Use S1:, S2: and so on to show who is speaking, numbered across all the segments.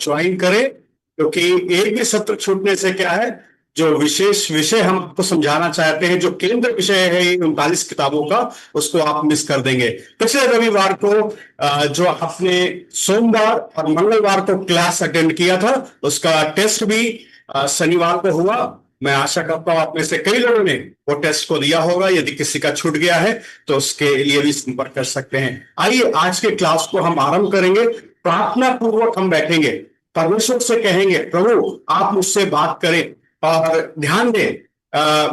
S1: Join करें, क्योंकि एक भी सत्र छूटने से क्या है, जो विशेष विषय हम आपको समझाना चाहते हैं, जो केंद्र विषय है इन 39 किताबों का, उसको आप मिस कर देंगे। पिछले रविवार को जो आपने सोमवार और मंगलवार को क्लास अटेंड किया था, उसका टेस्ट भी शनिवार को हुआ। मैं आशा करता हूं आप में से कई लोगों ने वो टेस्ट को दिया होगा। यदि किसी का छूट गया है तो उसके लिए भी संपर्क कर सकते हैं। आइए आज के क्लास को हम आरंभ करेंगे। प्रार्थना पूर्वक हम बैठेंगे, परमेश्वर से कहेंगे, प्रभु आप मुझसे बात करें। और ध्यान दें,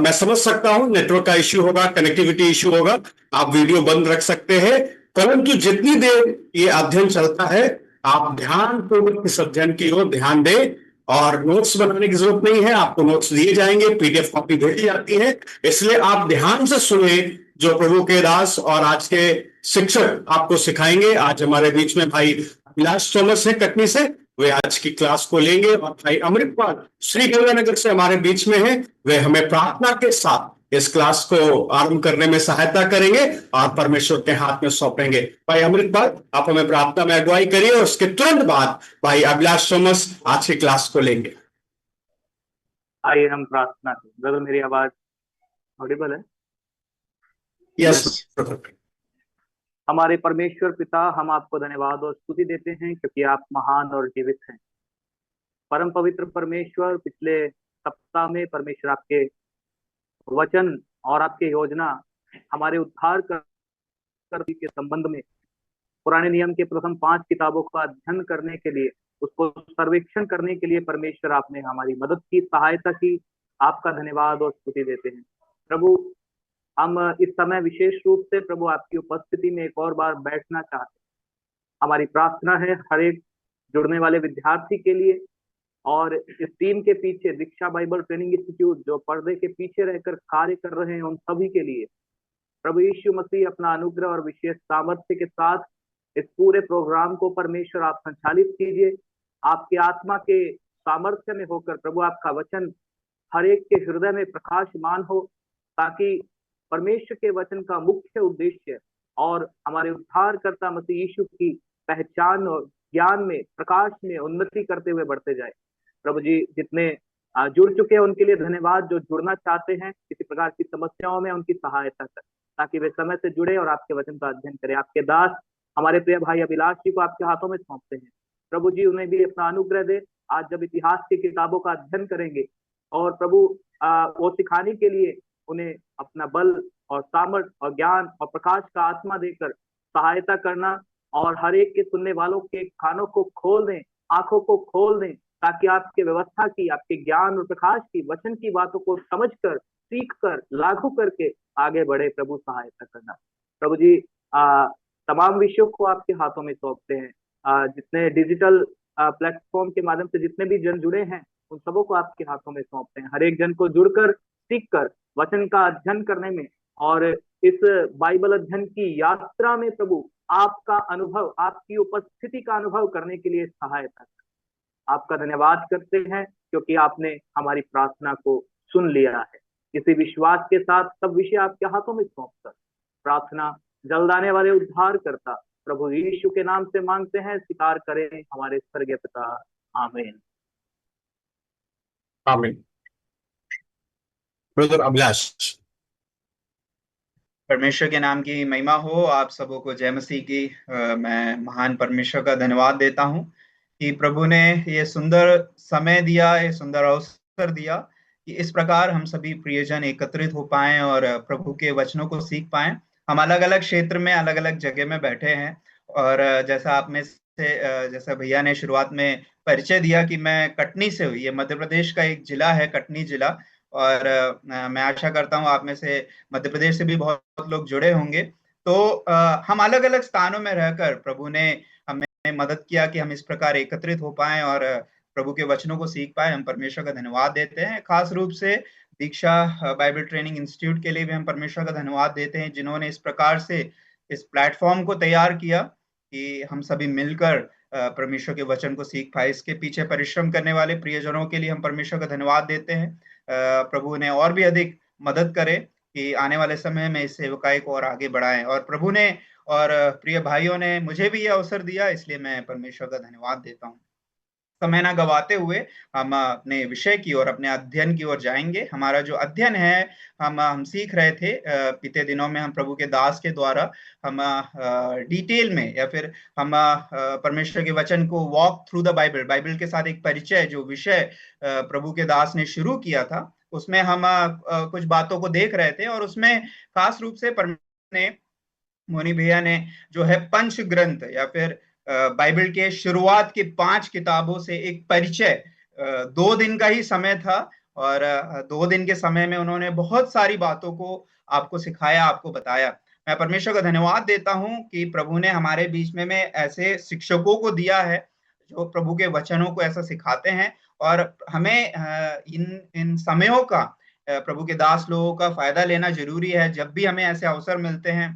S1: मैं समझ सकता हूं नेटवर्क का इश्यू होगा, कनेक्टिविटी इश्यू होगा, आप वीडियो बंद रख सकते हैं, परंतु जितनी देर ये अध्ययन चलता है आप ध्यान पूर्वक इस अध्ययन की ओर ध्यान दें। और नोट्स बनाने की जरूरत नहीं है, आपको नोट्स दिए जाएंगे, पीडीएफ कॉपी भेजी जाती है, इसलिए आप ध्यान से सुने जो प्रभु के दास और आज के शिक्षक आपको सिखाएंगे। आज हमारे बीच में भाई अभिलाष थॉमस है कटनी से, वे आज की क्लास को लेंगे। और भाई अमृतपाल श्री गंगानगर से हमारे बीच में है, वे हमें प्रार्थना के साथ इस क्लास को आरंभ करने में सहायता करेंगे और परमेश्वर के हाथ में सौंपेंगे। भाई अमृतपाल आप हमें प्रार्थना में अगुवाई करिए और उसके तुरंत बाद भाई अभिलाष थॉमस आज की क्लास को लेंगे।
S2: आइए हम प्रार्थना करें। ब्रदर मेरी आवाज ऑडिबल है?
S1: यस।
S2: हमारे परमेश्वर पिता, हम आपको धन्यवाद और स्तुति देते हैं क्योंकि आप महान और जीवित हैं। परम पवित्र परमेश्वर, पिछले सप्ताह में परमेश्वर आपके वचन और आपके योजना हमारे उद्धार करने के संबंध में पुराने नियम के प्रथम 5 किताबों का अध्ययन करने के लिए, उसको सर्वेक्षण करने के लिए परमेश्वर आपने हमारी मदद की, सहायता की। आपका धन्यवाद और स्तुति देते हैं प्रभु। हम इस समय विशेष रूप से प्रभु आपकी उपस्थिति में एक और बार बैठना चाहते हैं। हमारी प्रार्थना है हर एक जुड़ने वाले विद्यार्थी के लिए और इस टीम के पीछे दीक्षा बाइबल ट्रेनिंग इंस्टीट्यूट जो पर्दे के पीछे रहकर कार्य कर रहे हैं उन सभी के लिए प्रभु यीशु मसीह अपना अनुग्रह और विशेष सामर्थ्य के साथ इस पूरे प्रोग्राम को परमेश्वर आप संचालित कीजिए। आपके आत्मा के सामर्थ्य में होकर प्रभु आपका वचन हर एक के हृदय में प्रकाशमान हो, ताकि परमेश्वर के वचन का मुख्य उद्देश्य और हमारे उद्धारकर्ता मसीह यीशु की पहचान और ज्ञान में, प्रकाश में उन्नति करते हुए बढ़ते जाए। प्रभु जी, जितने जुड़ चुके हैं उनके लिए धन्यवाद, जो जुड़ना चाहते हैं किसी प्रकार की समस्याओं में उनकी सहायता कर, ताकि वे समय से जुड़े और आपके वचन का अध्ययन करें। आपके दास हमारे प्रिय भाई अभिलाष जी को आपके हाथों में सौंपते हैं प्रभु जी, उन्हें भी अपना अनुग्रह दे। आज जब इतिहास की किताबों का अध्ययन करेंगे और प्रभु वो सिखाने के लिए उन्हें अपना बल और सामर्थ्य और ज्ञान और प्रकाश का आत्मा देकर सहायता करना, और हर एक के सुनने वालों के कानों को खोल दें, आंखों को खोल दें, ताकि आपके व्यवस्था की, आपके ज्ञान और प्रकाश की, वचन की बातों को समझकर, सीख कर, लागू करके आगे बढ़े। प्रभु सहायता करना प्रभु जी। तमाम विषयों को आपके हाथों में सौंपते हैं। जितने डिजिटल प्लेटफॉर्म के माध्यम से जितने भी जन जुड़े हैं उन सबों को आपके हाथों में सौंपते हैं। हर एक जन को जुड़कर, सीख कर, वचन का अध्ययन करने में और इस बाइबल अध्ययन की यात्रा में प्रभु आपका अनुभव, आपकी उपस्थिति का अनुभव करने के लिए सहायता कर। आपका धन्यवाद करते हैं क्योंकि आपने हमारी प्रार्थना को सुन लिया है। इसी विश्वास के साथ सब विषय आपके हाथों में सौंपकर प्रार्थना जल्द आने वाले उद्धार करता प्रभु यीशु के नाम से मांगते हैं, स्वीकार करें हमारे स्वर्गीय पिता। आमीन।
S1: आमीन। ब्रदर अभिलाष।
S3: परमेश्वर के नाम की महिमा हो। आप सबों को जय मसीह की। मैं महान परमेश्वर का धन्यवाद देता हूं कि प्रभु ने ये सुंदर समय दिया, ये सुंदर अवसर दिया कि इस प्रकार हम सभी प्रियजन एकत्रित हो पाएं और प्रभु के वचनों को सीख पाएं। हम अलग अलग क्षेत्र में, अलग अलग जगह में बैठे हैं और जैसा आप में से, जैसा भैया ने शुरुआत में परिचय दिया कि मैं कटनी से हूँ। ये मध्य प्रदेश का एक जिला है, कटनी जिला। और मैं आशा करता हूँ आप में से मध्य प्रदेश से भी बहुत लोग जुड़े होंगे। तो हम अलग अलग स्थानों में रहकर प्रभु ने हमें मदद किया कि हम इस प्रकार एकत्रित हो पाएं और प्रभु के वचनों को सीख पाए। हम परमेश्वर का धन्यवाद देते हैं। खास रूप से दीक्षा बाइबल ट्रेनिंग इंस्टीट्यूट के लिए भी हम परमेश्वर का धन्यवाद देते हैं, जिन्होंने इस प्रकार से इस प्लेटफॉर्म को तैयार किया कि हम सभी मिलकर परमेश्वर के वचन को सीख पाए। इसके पीछे परिश्रम करने वाले प्रियजनों के लिए हम परमेश्वर का धन्यवाद देते हैं। प्रभु ने और भी अधिक मदद करे कि आने वाले समय में इस सेवकाई को और आगे बढ़ाएं। और प्रभु ने और प्रिय भाइयों ने मुझे भी यह अवसर दिया, इसलिए मैं परमेश्वर का धन्यवाद देता हूं। समय ना गवाते हुए हम अपने विषय की ओर, अपने अध्ययन की ओर जाएंगे। हमारा जो अध्ययन है, हम सीख रहे थे बीते दिनों में, हम प्रभु के दास के द्वारा हम डिटेल में, या फिर हम परमेश्वर के वचन को walk through the Bible, Bible के साथ एक परिचय, जो विषय प्रभु के दास ने शुरू किया था, उसमें हम कुछ बातों को देख रहे थे। और उसमें खास रूप से परमेश्वर ने, मोनी भैया ने जो है पंच ग्रंथ, या फिर बाइबल के शुरुआत की 5 किताबों से एक परिचय, 2 दिन का ही समय था, और 2 दिन के समय में उन्होंने बहुत सारी बातों को आपको सिखाया, आपको बताया। मैं परमेश्वर का धन्यवाद देता हूं कि प्रभु ने हमारे बीच में ऐसे शिक्षकों को दिया है जो प्रभु के वचनों को ऐसा सिखाते हैं, और हमें इन समयों का, प्रभु के दास लोगों का फायदा लेना जरूरी है। जब भी हमें ऐसे अवसर मिलते हैं,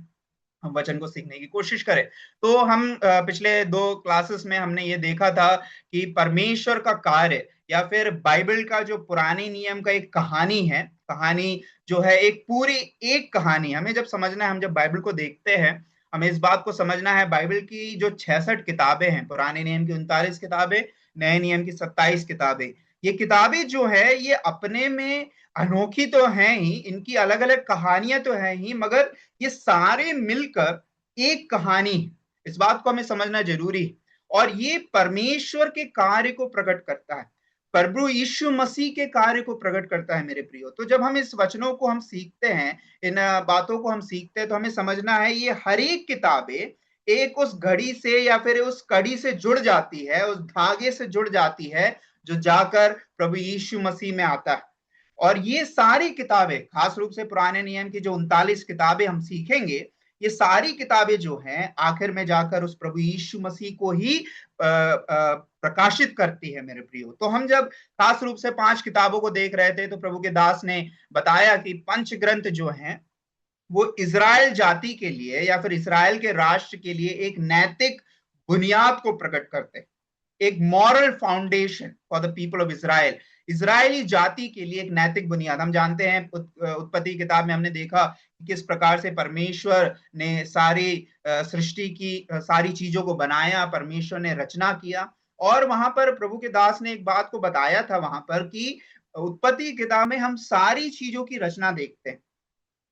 S3: हम वचन को सीखने की कोशिश करें। तो हम पिछले 2 क्लासेस में हमने ये देखा था कि परमेश्वर का कार्य, या फिर बाइबल का जो पुराने नियम का एक कहानी है, कहानी जो है एक पूरी एक कहानी, हमें जब समझना है, हम जब बाइबल को देखते हैं, हमें इस बात को समझना है, बाइबल की जो 66 किताबें हैं, पुराने नियम की 39 किताबें, नए नियम की 27 किताबें, ये किताबें जो है ये अपने में अनोखी तो हैं ही, इनकी अलग अलग कहानियां तो हैं ही, मगर ये सारे मिलकर एक कहानी है। इस बात को हमें समझना जरूरी है, और ये परमेश्वर के कार्य को प्रकट करता है, प्रभु यीशु मसीह के कार्य को प्रकट करता है मेरे प्रियो। तो जब हम इस वचनों को हम सीखते हैं, इन बातों को हम सीखते हैं, तो हमें समझना है ये हर एक किताबें एक उस घड़ी से, या फिर उस कड़ी से जुड़ जाती है, उस धागे से जुड़ जाती है जो जाकर प्रभु यीशु मसीह में आता है। और ये सारी किताबें, खास रूप से पुराने नियम की जो 39 किताबें हम सीखेंगे, ये सारी किताबें जो हैं आखिर में जाकर उस प्रभु यीशु मसीह को ही प्रकाशित करती है मेरे प्रियो। तो हम जब खास रूप से 5 किताबों को देख रहे थे, तो प्रभु के दास ने बताया कि पंच ग्रंथ जो हैं वो इजराइल जाति के लिए, या फिर इजराइल के राष्ट्र के लिए एक नैतिक बुनियाद को प्रकट करते हैं, एक moral foundation for the people of Israel, Israeli जाति के लिए एक नैतिक बुनियाद। हम जानते हैं उत्पत्ति किताब में हमने देखा कि किस प्रकार से परमेश्वर ने सारी सृष्टि की सारी चीजों को बनाया, परमेश्वर ने रचना किया। और वहां पर प्रभु के दास ने एक बात को बताया था वहां पर कि उत्पत्ति किताब में हम सारी चीजों की रचना देखते हैं,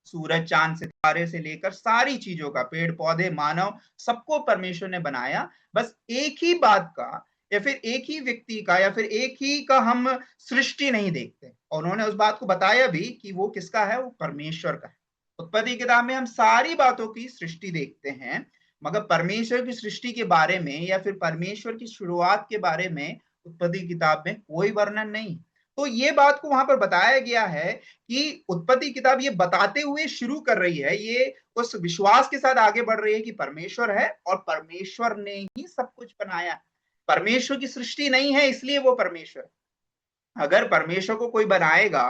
S3: सूरज चांद सितारे से लेकर सारी चीजों का, पेड़ पौधे मानव, सबको परमेश्वर ने बनाया। बस एक ही बात का, या फिर एक ही व्यक्ति का, या फिर एक ही का हम सृष्टि नहीं देखते। और उन्होंने उस बात को बताया भी कि वो किसका है, वो परमेश्वर का है। उत्पत्ति किताब में हम सारी बातों की सृष्टि देखते हैं, मगर परमेश्वर की सृष्टि के बारे में, या फिर परमेश्वर की शुरुआत के बारे में उत्पत्ति किताब में कोई वर्णन नहीं। तो ये बात को वहां पर बताया गया है कि उत्पत्ति किताब ये बताते हुए शुरू कर रही है, ये उस विश्वास के साथ आगे बढ़ रही है कि परमेश्वर है, और परमेश्वर ने ही सब कुछ बनाया। परमेश्वर की सृष्टि नहीं है इसलिए वो परमेश्वर। अगर परमेश्वर को कोई बनाएगा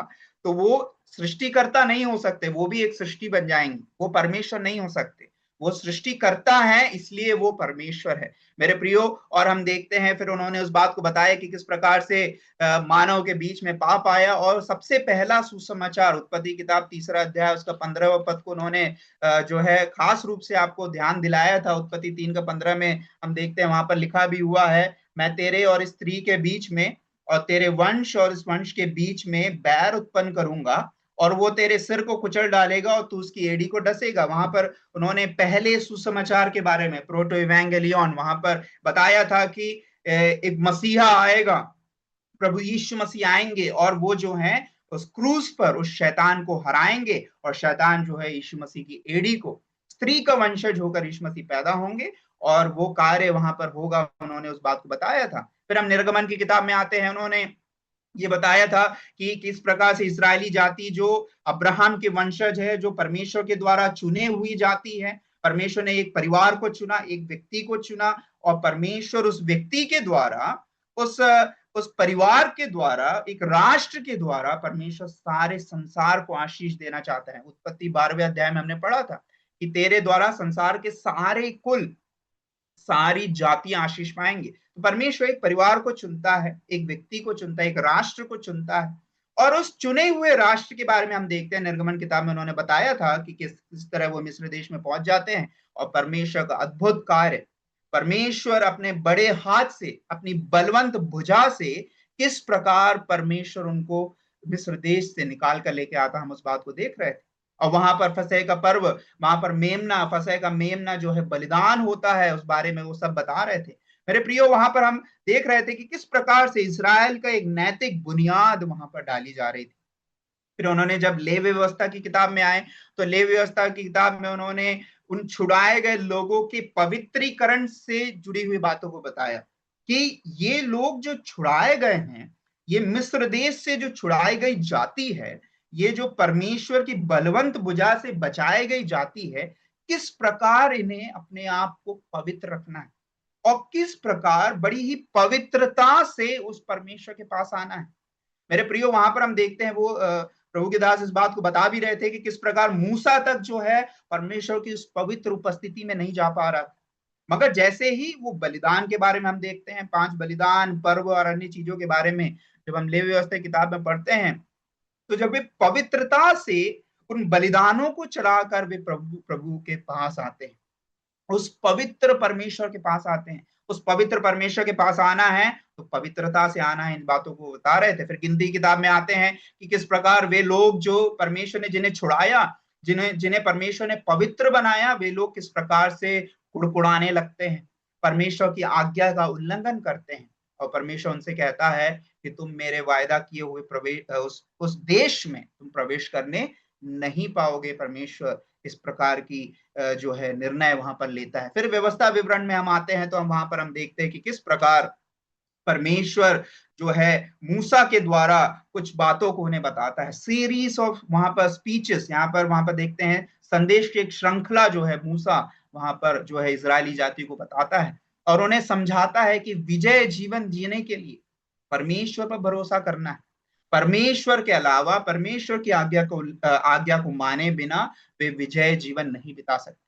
S3: तो वो सृष्टिकर्ता नहीं हो सकते, वो भी एक सृष्टि बन जाएंगे, वो परमेश्वर नहीं हो सकते। वो सृष्टि करता है इसलिए वो परमेश्वर है मेरे प्रियो। और हम देखते हैं फिर उन्होंने उस बात को बताया कि किस प्रकार से मानव के बीच में पाप आया, और सबसे पहला सुसमाचार उत्पत्ति किताब 3 अध्याय उसका 15वां पद को उन्होंने जो है खास रूप से आपको ध्यान दिलाया था। उत्पत्ति 3:15 में हम देखते हैं वहां पर लिखा भी हुआ है, मैं तेरे और स्त्री के बीच में और तेरे वंश और इस वंश के बीच में बैर उत्पन्न करूंगा, और वो तेरे सिर को कुचल डालेगा और तू उसकी एड़ी को डसेगा। वहां पर उन्होंने पहले सुसमाचार के बारे में, प्रोटो इवेंगेलियन, वहां पर बताया था कि एक मसीहा आएगा, प्रभु यीशु मसीह आएंगे, और वो जो है उस क्रूज पर उस शैतान को हराएंगे, और शैतान जो है यीशु मसीह की एड़ी को, स्त्री का वंशज होकर यीशु मसीह पैदा होंगे, और वो कार्य वहां पर होगा। उन्होंने उस बात को बताया था। फिर हम निर्गमन की किताब में आते हैं, उन्होंने ये बताया था कि किस प्रकार से इस्राएली जाति जो अब्राहम के वंशज है, जो परमेश्वर के द्वारा चुने हुई जाति है, परमेश्वर ने एक परिवार को चुना, एक व्यक्ति को चुना, और परमेश्वर उस व्यक्ति के द्वारा, उस परिवार के द्वारा, एक राष्ट्र के द्वारा परमेश्वर सारे संसार को आशीष देना चाहता है। उत्पत्ति 12वें अध्याय में हमने पढ़ा था कि तेरे द्वारा संसार के सारे कुल, सारी जातियां आशीष पाएंगे। तो परमेश्वर एक परिवार को चुनता है, एक व्यक्ति को चुनता है, एक राष्ट्र को चुनता है, और उस चुने हुए राष्ट्र के बारे में हम देखते हैं निर्गमन किताब में उन्होंने बताया था कि किस तरह वो मिस्र देश में पहुंच जाते हैं, और परमेश्वर का अद्भुत कार्य परमेश्वर अपने बड़े हाथ से, अपनी बलवंत भुजा से किस प्रकार परमेश्वर उनको मिस्र देश से निकाल कर लेके आता, हम उस बात को देख रहे थे। और वहां पर फसह का पर्व, वहां पर मेमना, फसह का मेमना जो है बलिदान होता है, उस बारे में वो सब बता रहे थे। मेरे प्रियो, वहां पर हम देख रहे थे कि किस प्रकार से इस्राएल का एक नैतिक बुनियाद वहां पर डाली जा रही थी। फिर उन्होंने जब लेवी व्यवस्था की किताब में आए, तो लेवी व्यवस्था की किताब में उन्होंने उन छुड़ाए गए लोगों के पवित्रीकरण से जुड़ी हुई बातों को बताया कि ये लोग जो छुड़ाए गए हैं, ये मिस्र देश से जो छुड़ाई गई जाति है, ये जो परमेश्वर की बलवंत भुजा से बचाई गई जाति है, किस प्रकार इन्हें अपने आप को पवित्र रखना है और किस प्रकार बड़ी ही पवित्रता से उस परमेश्वर के पास आना है। मेरे प्रियो, वहां पर हम देखते हैं, वो प्रभु के दास इस बात को बता भी रहे थे कि किस प्रकार मूसा तक जो है परमेश्वर की उस पवित्र उपस्थिति में नहीं जा पा रहा था। मगर जैसे ही वो बलिदान के बारे में हम देखते हैं, 5 बलिदान, पर्व और अन्य चीजों के बारे में जब हम लेवी व्यवस्था की किताब में पढ़ते हैं, तो जब वे पवित्रता से उन बलिदानों को चढ़ाकर वे प्रभु प्रभु के पास आते हैं, उस पवित्र परमेश्वर के पास आते हैं, उस पवित्र परमेश्वर के पास आना है तो पवित्रता से आना है, इन बातों को बता रहे थे। फिर गिनती किताब में आते हैं कि किस प्रकार वे लोग जो परमेश्वर ने जिन्हें छुड़ाया, जिन्हें जिन्हें परमेश्वर ने पवित्र बनाया, वे लोग किस प्रकार से कुड़कुड़ाने लगते हैं, परमेश्वर की आज्ञा का उल्लंघन करते हैं। और परमेश्वर उनसे कहता है कि तुम मेरे वायदा किए हुए प्रवेश उस देश में तुम प्रवेश करने नहीं पाओगे। परमेश्वर इस प्रकार की जो है निर्णय वहां पर लेता है। फिर व्यवस्था विवरण में हम आते हैं, तो हम वहां पर हम देखते हैं कि किस प्रकार परमेश्वर जो है मूसा के द्वारा कुछ बातों को उन्हें बताता है। सीरीज ऑफ वहां पर स्पीचेस, वहां पर देखते हैं संदेश की एक श्रृंखला जो है मूसा वहां पर जो है इजरायली जाति को बताता है और उन्हें समझाता है कि विजय जीवन जीने के लिए परमेश्वर पर भरोसा करना है। परमेश्वर के अलावा, परमेश्वर की आज्ञा को माने बिना वे विजय जीवन नहीं बिता सकते।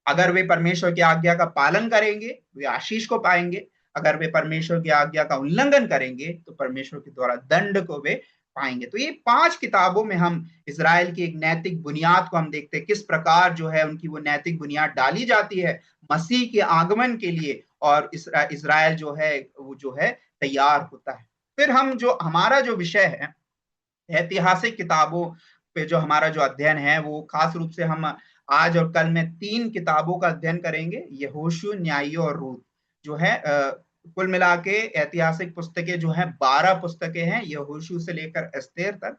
S3: अगर वे परमेश्वर की आज्ञा का पालन करेंगे, वे आशीष को पाएंगे। अगर वे परमेश्वर की आज्ञा का उल्लंघन करेंगे, तो परमेश्वर के द्वारा दंड को वे पाएंगे। तो ये 5 किताबों में हम इजराइल की एक नैतिक बुनियाद को हम देखते हैं, किस प्रकार जो है उनकी वो नैतिक बुनियाद डाली जाती है मसीह के आगमन के लिए, और इजराइल जो है वो जो है तैयार होता है। फिर हम जो हमारा जो विषय है, ऐतिहासिक किताबों पे जो हमारा जो अध्ययन है, वो खास रूप से हम आज और कल में 3 किताबों का अध्ययन करेंगे, यहोशू, न्यायियों और रूत। जो है कुल मिला के ऐतिहासिक पुस्तकें जो है 12 पुस्तकें हैं, यहोशू से लेकर एस्तेर तक।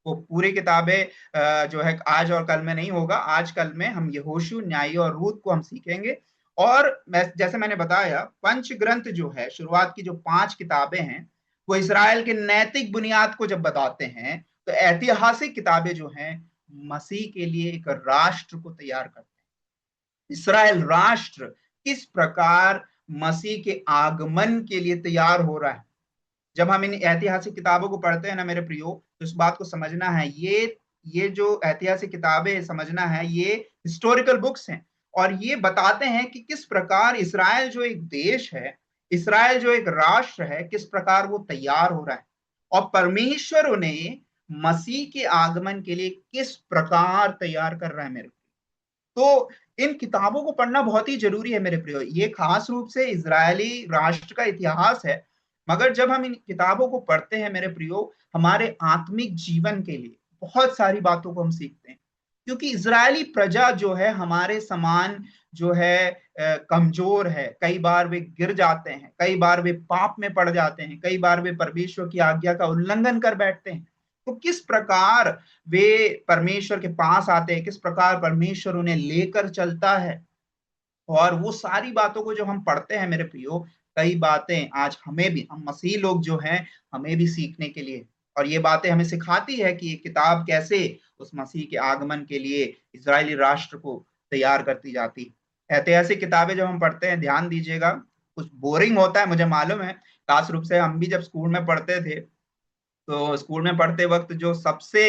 S3: वो पूरी किताबें जो है आज और कल में नहीं होगा। आज कल में हम यहोशू, न्यायियों और रूत को हम सीखेंगे। और जैसे मैंने बताया, पंच ग्रंथ जो है, शुरुआत की जो 5 किताबें हैं, वो इजराइल के नैतिक बुनियाद को जब बताते हैं, तो ऐतिहासिक किताबें जो हैं मसीह के लिए एक राष्ट्र को तैयार करते हैं। इस्राएल राष्ट्र किस प्रकार मसीह के आगमन के लिए तैयार हो रहा है। जब हम इन ऐतिहासिक किताबों को पढ़ते हैं ना मेरे प्रियो, तो इस बात को समझना है, ये जो ऐतिहासिक किताबें समझना है, ये हिस्टोरिकल बुक्स हैं और ये बताते हैं कि किस प्रकार इस्राएल जो एक देश है, इस्राएल जो एक राष्ट्र है, किस प्रकार वो तैयार हो रहा है और परमेश्वर उन्हें मसीह के आगमन के लिए किस प्रकार तैयार कर रहा है। मेरे तो इन किताबों को पढ़ना बहुत ही जरूरी है मेरे प्रियो। ये खास रूप से इजरायली राष्ट्र का इतिहास है, मगर जब हम इन किताबों को पढ़ते हैं मेरे प्रियो, हमारे आत्मिक जीवन के लिए बहुत सारी बातों को हम सीखते हैं। क्योंकि इजरायली प्रजा जो है हमारे समान जो है कमजोर है। कई बार वे गिर जाते हैं, कई बार वे पाप में पड़ जाते हैं, कई बार वे परमेश्वर की आज्ञा का उल्लंघन कर बैठते हैं। तो किस प्रकार वे परमेश्वर के पास आते हैं, किस प्रकार परमेश्वर उन्हें लेकर चलता है, और वो सारी बातों को जो हम पढ़ते हैं मेरे प्रियो, कई बातें आज हमें भी, हम मसीह लोग जो हैं, हमें भी सीखने के लिए, और ये बातें हमें सिखाती है कि ये किताब कैसे उस मसीह के आगमन के लिए इजरायली राष्ट्र को तैयार करती जाती है। ऐतिहासिक किताबें जब हम पढ़ते हैं, ध्यान दीजिएगा, कुछ बोरिंग होता है, मुझे मालूम है। खास रूप से हम भी जब स्कूल में पढ़ते थे, तो स्कूल में पढ़ते वक्त जो सबसे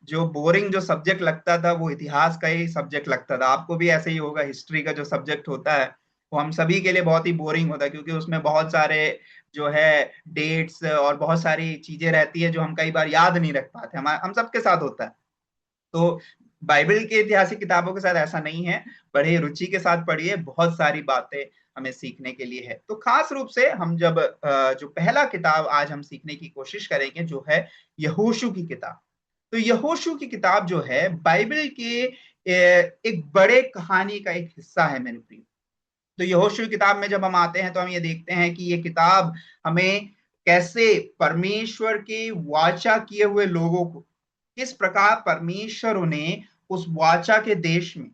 S3: जो बोरिंग जो सब्जेक्ट लगता था, वो इतिहास का ही सब्जेक्ट लगता था। आपको भी ऐसे ही होगा, हिस्ट्री का जो सब्जेक्ट होता है वो हम सभी के लिए बहुत ही बोरिंग होता है, क्योंकि उसमें बहुत सारे जो है डेट्स और बहुत सारी चीजें रहती है जो हम कई बार याद नहीं रख पाते। हम सबके साथ होता है। तो बाइबल के ऐतिहासिक किताबों के साथ ऐसा नहीं है, बड़े रुचि के साथ पढ़िए, बहुत सारी बातें हमें सीखने के लिए है। तो खास रूप से हम जब जो पहला किताब आज हम सीखने की कोशिश करेंगे जो है यहोशू की किताब। तो यहोशू की किताब जो है बाइबल के एक बड़े कहानी का एक हिस्सा है मेरे प्रिय। तो यहोशू की किताब में जब हम आते हैं तो हम ये देखते हैं कि ये किताब हमें कैसे परमेश्वर के वाचा किए हुए लोगों को, किस प्रकार परमेश्वर उन्हें उस वाचा के देश में,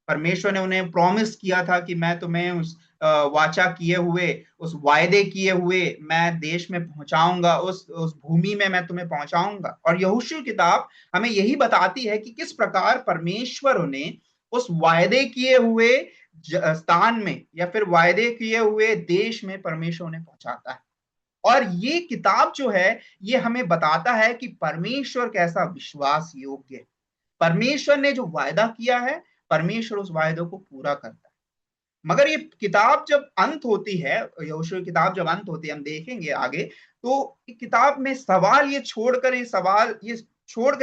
S3: परमेश्वर ने उन्हें प्रॉमिस किया था कि मैं तुम्हें उस वाचा किए हुए, उस वायदे किए हुए मैं देश में पहुंचाऊंगा, उस भूमि में मैं तुम्हें पहुंचाऊंगा। और यहोशू किताब हमें यही बताती है कि किस प्रकार परमेश्वर उन्हें उस वायदे किए हुए स्थान में या फिर वायदे किए हुए देश में परमेश्वर उन्हें पहुंचाता है। और ये किताब जो है ये हमें बताता है कि परमेश्वर कैसा विश्वास योग्य है। परमेश्वर ने जो वायदा किया है, परमेश्वर उस वायदों को पूरा करता है। मगर ये किताब जब अंत होती है, यहोशू की किताब जब अंत होती है, हम देखेंगे आगे, तो किताब में सवाल ये छोड़कर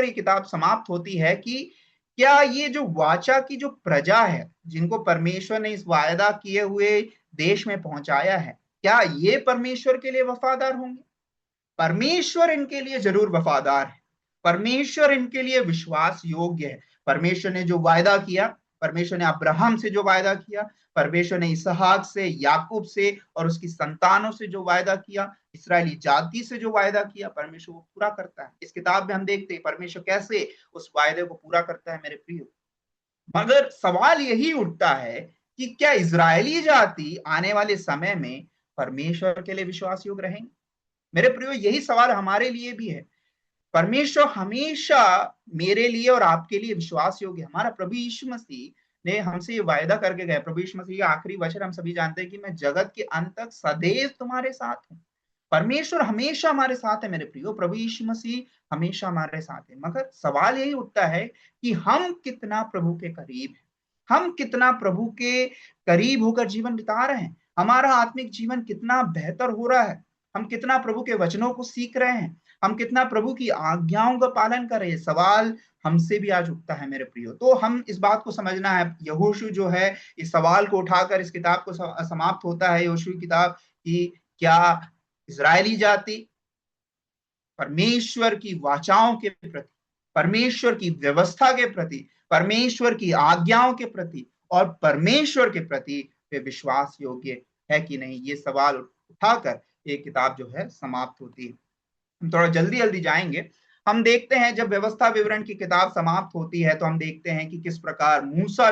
S3: ये किताब समाप्त होती है कि क्या ये जो वाचा की जो प्रजा है, जिनको परमेश्वर ने इस वायदा किए हुए देश में पहुंचाया है, क्या ये परमेश्वर के लिए वफादार होंगे? परमेश्वर इनके लिए जरूर वफादार है, परमेश्वर इनके लिए विश्वास योग्य है। परमेश्वर ने जो वायदा किया, परमेश्वर ने अब्राहम से जो वायदा किया, परमेश्वर ने इसहाक से, याकूब से और उसकी संतानों से जो वायदा किया, इस्राएली जाति से जो वायदा किया, परमेश्वर वो पूरा करता है। इस किताब में हम देखते हैं परमेश्वर कैसे उस वायदे को पूरा करता है मेरे प्रियो। मगर सवाल यही उठता है कि क्या इजरायली जाति आने वाले समय में परमेश्वर के लिए विश्वास योग्य रहेंगे? मेरे प्रियो, यही सवाल हमारे लिए भी है। परमेश्वर हमेशा मेरे लिए और आपके लिए विश्वास योग्य। हमारा प्रभु यीशु मसीह ने हमसे ये वायदा करके गए, प्रभु यीशु मसीह का आखिरी वचन हम सभी जानते हैं कि मैं जगत के अंत तक सदैव तुम्हारे साथ हूँ। परमेश्वर हमेशा हमारे साथ है मेरे प्रियो, प्रभु यीशु मसीह हमेशा हमारे साथ है। मगर सवाल यही उठता है कि हम कितना प्रभु के करीब हैं, हम कितना प्रभु के करीब होकर जीवन बिता रहे हैं, हमारा आत्मिक जीवन कितना बेहतर हो रहा है, हम कितना प्रभु के वचनों को सीख रहे हैं, हम कितना प्रभु की आज्ञाओं का पालन कर रहे हैं। सवाल हमसे भी आज उठता है मेरे प्रियो। तो हम इस बात को समझना है, यहोशू जो है इस सवाल को उठाकर इस किताब को समाप्त होता है, यहोशू की किताब की, क्या इजरायली जाति परमेश्वर की वाचाओं के प्रति, परमेश्वर की व्यवस्था के प्रति, परमेश्वर की आज्ञाओं के प्रति और परमेश्वर के प्रति वे विश्वास योग्य है कि नहीं, ये सवाल उठाकर ये किताब जो है समाप्त होती है। हम थोड़ा जल्दी जल्दी जाएंगे। हम देखते हैं जब व्यवस्था विवरण की किताब समाप्त होती है तो हम देखते हैं कि किस प्रकार मूसा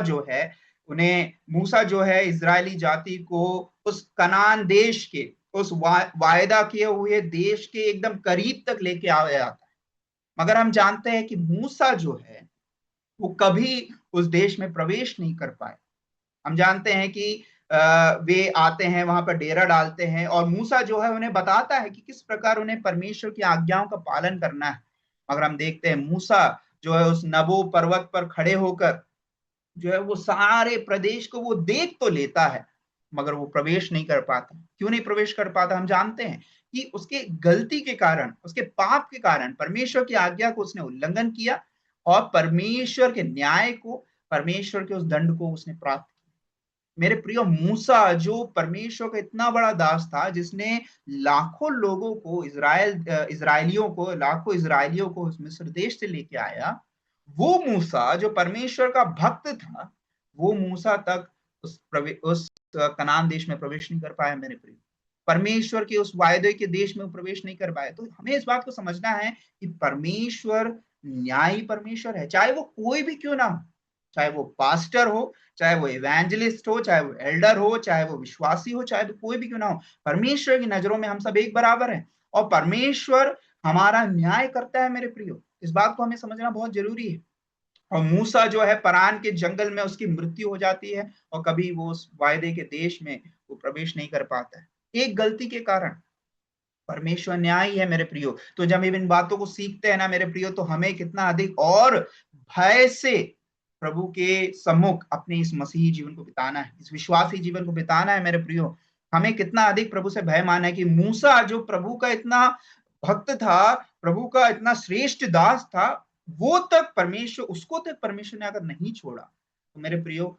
S3: जो है इजरायली जाति को उस कनान देश के, उस वायदा किए हुए देश के एकदम करीब तक लेके आया जाता है। मगर हम जानते हैं कि मूसा जो है वो कभी उस देश में प्रवेश नहीं कर पाए। हम जानते हैं कि वे आते हैं, वहां पर डेरा डालते हैं और मूसा जो है उन्हें बताता है कि किस प्रकार उन्हें परमेश्वर की आज्ञाओं का पालन करना है। मगर हम देखते हैं मूसा जो है उस नबो पर्वत पर खड़े होकर जो है वो सारे प्रदेश को वो देख तो लेता है, मगर वो प्रवेश नहीं कर पाता। क्यों नहीं प्रवेश कर पाता? हम जानते हैं कि उसके गलती के कारण, उसके पाप के कारण परमेश्वर की आज्ञा को उसने उल्लंघन किया और परमेश्वर के न्याय को, परमेश्वर के उस दंड को उसने प्राप्त किया। मेरे प्रियो, मूसा जो परमेश्वर का इतना बड़ा दास था, जिसने लाखों लोगों को, लाखों इजरायलियों को उस मिस्र देश से लेके आया, वो मूसा जो परमेश्वर का भक्त था, वो मूसा तक उस कनान देश में प्रवेश नहीं कर पाया मेरे प्रियो। परमेश्वर के उस वायदे के देश में प्रवेश नहीं कर पाया। तो हमें इस बात को समझना है कि परमेश्वर न्यायी परमेश्वर है, चाहे वो कोई भी क्यों ना हो, चाहे वो पास्टर हो, चाहे वो इवेंजलिस्ट हो, चाहे वो एल्डर हो, चाहे वो विश्वासी हो, चाहे वो कोई भी क्यों ना हो, परमेश्वर की नजरों में हम सब एक बराबर हैं और परमेश्वर हमारा न्याय करता है मेरे प्रियो। इस बात को हमें समझना बहुत जरूरी है। और मूसा जो है परान के जंगल में उसकी मृत्यु हो जाती है और कभी वो उस वायदे के देश में वो प्रवेश नहीं कर पाता है, एक गलती के कारण। परमेश्वर न्यायी है मेरे प्रियो। तो जब हम इन बातों को सीखते हैं ना मेरे प्रियो, तो हमें कितना अधिक और भय से प्रभु के सम्मुख अपने इस मसीही जीवन को बिताना है, इस विश्वासी जीवन को बिताना है मेरे प्रियो। हमें कितना अधिक प्रभु से भय मानना है कि मूसा जो प्रभु का इतना भक्त था, प्रभु का इतना श्रेष्ठ दास था, वो तक परमेश्वर, उसको तक परमेश्वर ने अगर नहीं छोड़ा, तो मेरे प्रियो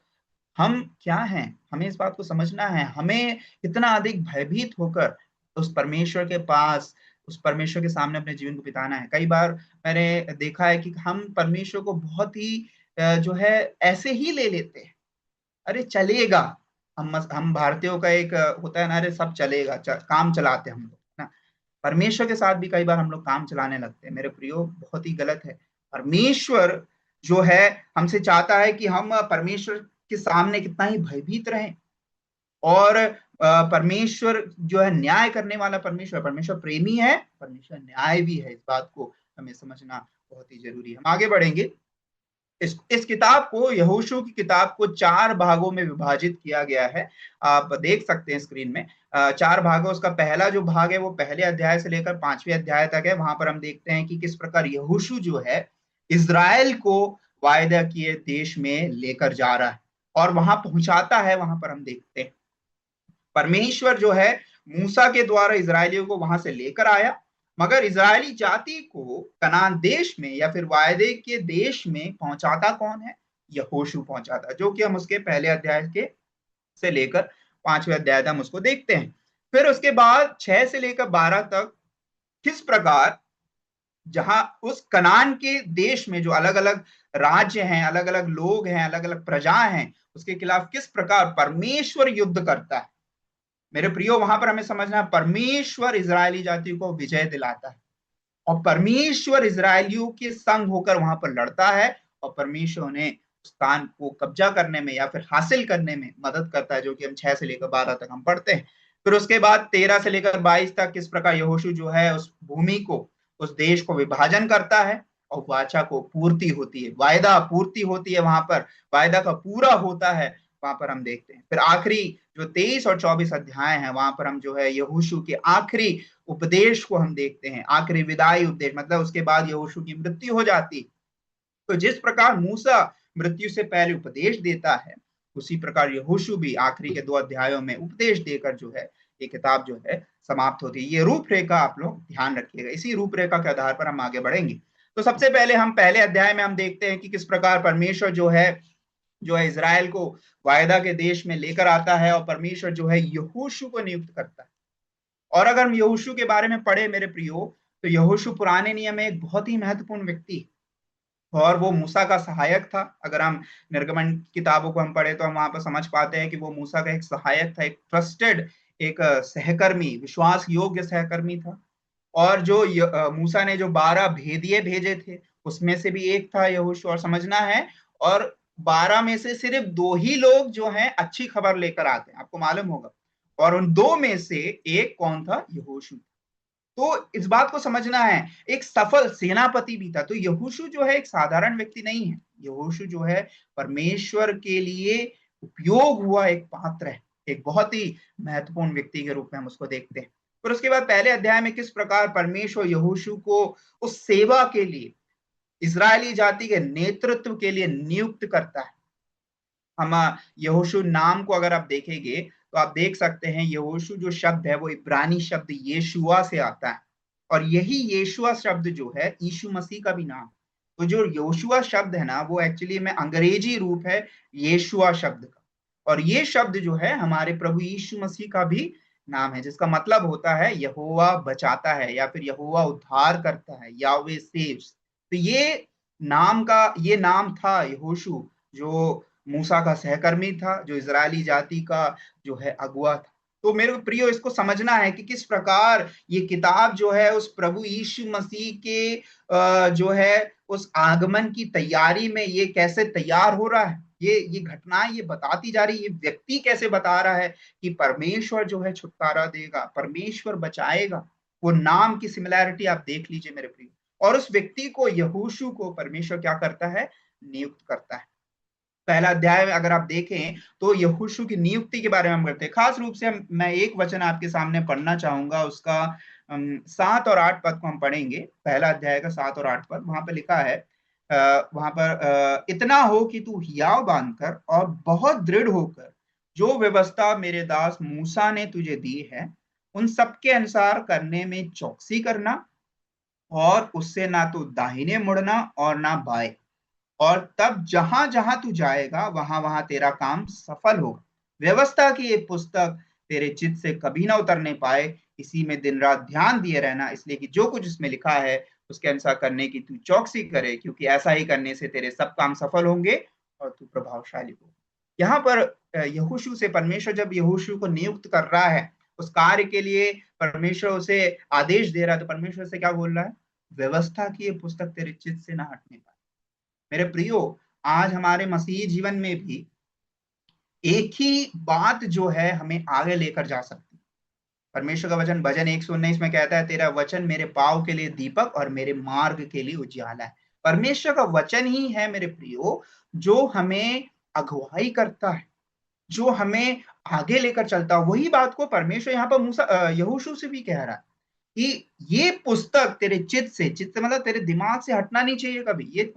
S3: हम क्या हैं, हमें इस बात को समझना है। हमें इतना अधिक भयभीत होकर उस परमेश्वर के पास, उस परमेश्वर के सामने अपने जीवन को बिताना है। कई बार मैंने देखा है कि हम परमेश्वर को बहुत ही जो है ऐसे ही ले लेते हैं, अरे चलेगा। हम भारतीयों का एक होता है ना, अरे सब चलेगा, काम चलाते हैं हम लोग ना। परमेश्वर के साथ भी कई बार हम लोग काम चलाने लगते हैं, मेरे प्रियो, बहुत ही गलत है। परमेश्वर जो है हमसे चाहता है कि हम परमेश्वर के सामने कितना ही भयभीत रहें। और परमेश्वर जो है न्याय करने वाला परमेश्वर, परमेश्वर प्रेमी है, परमेश्वर न्याय भी है। इस बात को हमें समझना बहुत ही जरूरी है। हम आगे बढ़ेंगे। इस किताब को, यहोशू की किताब को 4 भागों में विभाजित किया गया है। आप देख सकते हैं स्क्रीन में 4 भाग है। उसका पहला जो भाग है वो पहले अध्याय से लेकर 5वें अध्याय तक है। वहां पर हम देखते हैं कि किस प्रकार यहोशू जो है इज़राइल को वायदा किए देश में लेकर जा रहा है और वहां पहुंचाता है। वहां पर हम देखते हैं परमेश्वर जो है मूसा के द्वारा इजरायलियों को वहां से लेकर आया, मगर इजरायली जाति को कनान देश में या फिर वायदे के देश में पहुंचाता कौन है? यहोशू पहुंचाता, जो कि हम उसके पहले अध्याय के से लेकर 5वें अध्याय तक हम उसको देखते हैं। फिर उसके बाद 6 से लेकर 12 तक किस प्रकार जहां उस कनान के देश में जो अलग अलग राज्य हैं, अलग अलग लोग हैं, अलग अलग प्रजा हैं, उसके खिलाफ किस प्रकार परमेश्वर युद्ध करता है। मेरे प्रियो, वहां पर हमें समझना है परमेश्वर इजरायली जाति को विजय दिलाता है और परमेश्वर इजरायलियों के संग होकर वहां पर लड़ता है और परमेश्वर ने स्थान को कब्जा करने में या फिर हासिल करने में मदद करता है, जो कि हम 6 से लेकर 12 तक हम पढ़ते हैं। फिर उसके बाद 13 से लेकर 22 तक किस प्रकार यहोशू जो है उस भूमि को, उस देश को विभाजन करता है और वाचा को पूर्ति होती है, वायदा पूर्ति होती है, वहां पर वायदा का पूरा होता है, वहां पर हम देखते हैं। फिर आखिरी जो 23 और 24 अध्याय हैं, वहां पर हम जो है यहोशू के आखिरी उपदेश को हम देखते हैं, आखिरी विदाई उपदेश, मतलब उसके बाद यहोशू की मृत्यु हो जाती। तो जिस प्रकार मूसा मृत्यु से पहले उपदेश देता है, उसी प्रकार यहोशू भी आखिरी के 2 अध्यायों में उपदेश देकर जो है ये किताब जो है समाप्त होती है। ये रूपरेखा आप लोग ध्यान रखिएगा, इसी रूपरेखा के आधार पर हम आगे बढ़ेंगे। तो सबसे पहले हम पहले अध्याय में हम देखते हैं कि किस प्रकार परमेश्वर जो है इजराइल को वायदा के देश में लेकर आता है और परमेश्वर जो है यहोशू को नियुक्त करता है। और अगर हम यहोशू के बारे में पढ़े मेरे प्रियो, तो यहोशू पुराने नियम में एक बहुत ही महत्वपूर्ण व्यक्ति और वो मूसा का सहायक था। अगर हम निर्गमन किताबों को हम पढ़े तो हम वहां पर समझ पाते हैं कि वो मूसा का एक सहायक था, एक ट्रस्टेड, एक सहकर्मी, विश्वास योग्य सहकर्मी था। और जो मूसा ने जो 12 भेदिए भेजे थे उसमें से भी एक था यहोशू, और समझना है। और 12 में से सिर्फ 2 ही लोग जो हैं अच्छी खबर लेकर आते हैं, आपको मालूम होगा, और उन 2 में से एक कौन था? यहोशू। तो इस बात को समझना है, एक सफल सेनापति भी था। तो यहोशू जो है एक साधारण व्यक्ति नहीं है, यहोशू जो है परमेश्वर के लिए उपयोग हुआ एक पात्र है, एक बहुत ही महत्वपूर्ण व्यक्ति के रूप में हम उसको देखते हैं। फिर उसके बाद पहले अध्याय में किस प्रकार परमेश्वर यहोशू को उस सेवा के लिए, इजरायली जाति के नेतृत्व के लिए नियुक्त करता है। हम यहोशू नाम को अगर आप देखेंगे तो आप देख सकते हैं यहोशू जो शब्द है वो इब्रानी शब्द येशुआ से आता है, और यही येशुआ शब्द जो है यीशु मसीह का भी नाम। तो जो योशुआ शब्द है ना, वो एक्चुअली में अंग्रेजी रूप है येशुआ शब्द का, और ये शब्द जो है हमारे प्रभु यीशु मसीह का भी नाम है, जिसका मतलब होता है यहोवा बचाता है या फिर यहोवा उद्धार करता है, यावे सेव्स। तो ये नाम था यहोशू, जो मूसा का सहकर्मी था, जो इजरायली जाति का जो है अगुआ था। तो मेरे प्रियो, इसको समझना है कि किस प्रकार ये किताब जो है उस प्रभु यीशु मसीह के जो है उस आगमन की तैयारी में ये कैसे तैयार हो रहा है, ये घटनाएं ये बताती जा रही है, ये व्यक्ति कैसे बता रहा है कि परमेश्वर जो है छुटकारा देगा, परमेश्वर बचाएगा। वो नाम की सिमिलैरिटी आप देख लीजिए मेरे प्रिय। और उस व्यक्ति को, यहोशू को, परमेश्वर क्या करता है? नियुक्त करता है। पहला अध्याय में अगर आप देखें तो यहोशू की नियुक्ति के बारे में हम करते हैं। खास रूप से मैं एक वचन आपके सामने पढ़ना चाहूंगा, उसका 7 और 8 पद को हम पढ़ेंगे। पहला अध्याय का 7 और 8 पद, वहां पर लिखा है, वहां पर इतना हो कि तू हियाव बांधकर और बहुत दृढ़ होकर जो व्यवस्था मेरे दास मूसा ने तुझे दी है उन सबके अनुसार करने में चौकसी करना, और उससे ना तो दाहिने मुड़ना और ना बाएं, और तब जहां जहां तू जाएगा वहां वहां तेरा काम सफल होगा। व्यवस्था की ये पुस्तक तेरे चित्त से कभी ना उतरने पाए, इसी में दिन रात ध्यान दिए रहना, इसलिए कि जो कुछ इसमें लिखा है उसके अनुसार करने की तू चौकसी करे, क्योंकि ऐसा ही करने से तेरे सब काम सफल होंगे और तू प्रभावशाली होगा। यहाँ पर यहोशू से परमेश्वर जब यहोशू को नियुक्त कर रहा है उस कार्य के लिए, परमेश्वर उसे आदेश दे रहा है, तो परमेश्वर से क्या बोल रहा है? व्यवस्था की ये पुस्तक तेरे चित्त से ना हटने पाए। मेरे प्रियो, आज हमारे मसीही जीवन में भी एक ही बात जो है हमें आगे लेकर जा सकती है। परमेश्वर का वचन भजन 119 में कहता है, तेरा वचन मेरे पाँव के लिए दीपक और मेरे मार्ग के लिए उजियाला है। परमेश्वर का वचन ही है मेरे प्रियो जो हमें अगुवाई करता है, जो हमें आगे लेकर चलता है। वही बात को परमेश्वर यहाँ पर यहोशू से भी कह रहा है कि ये पुस्तक तेरे चित्त से मतलब तेरे दिमाग से हटना नहीं चाहिए कभी। ये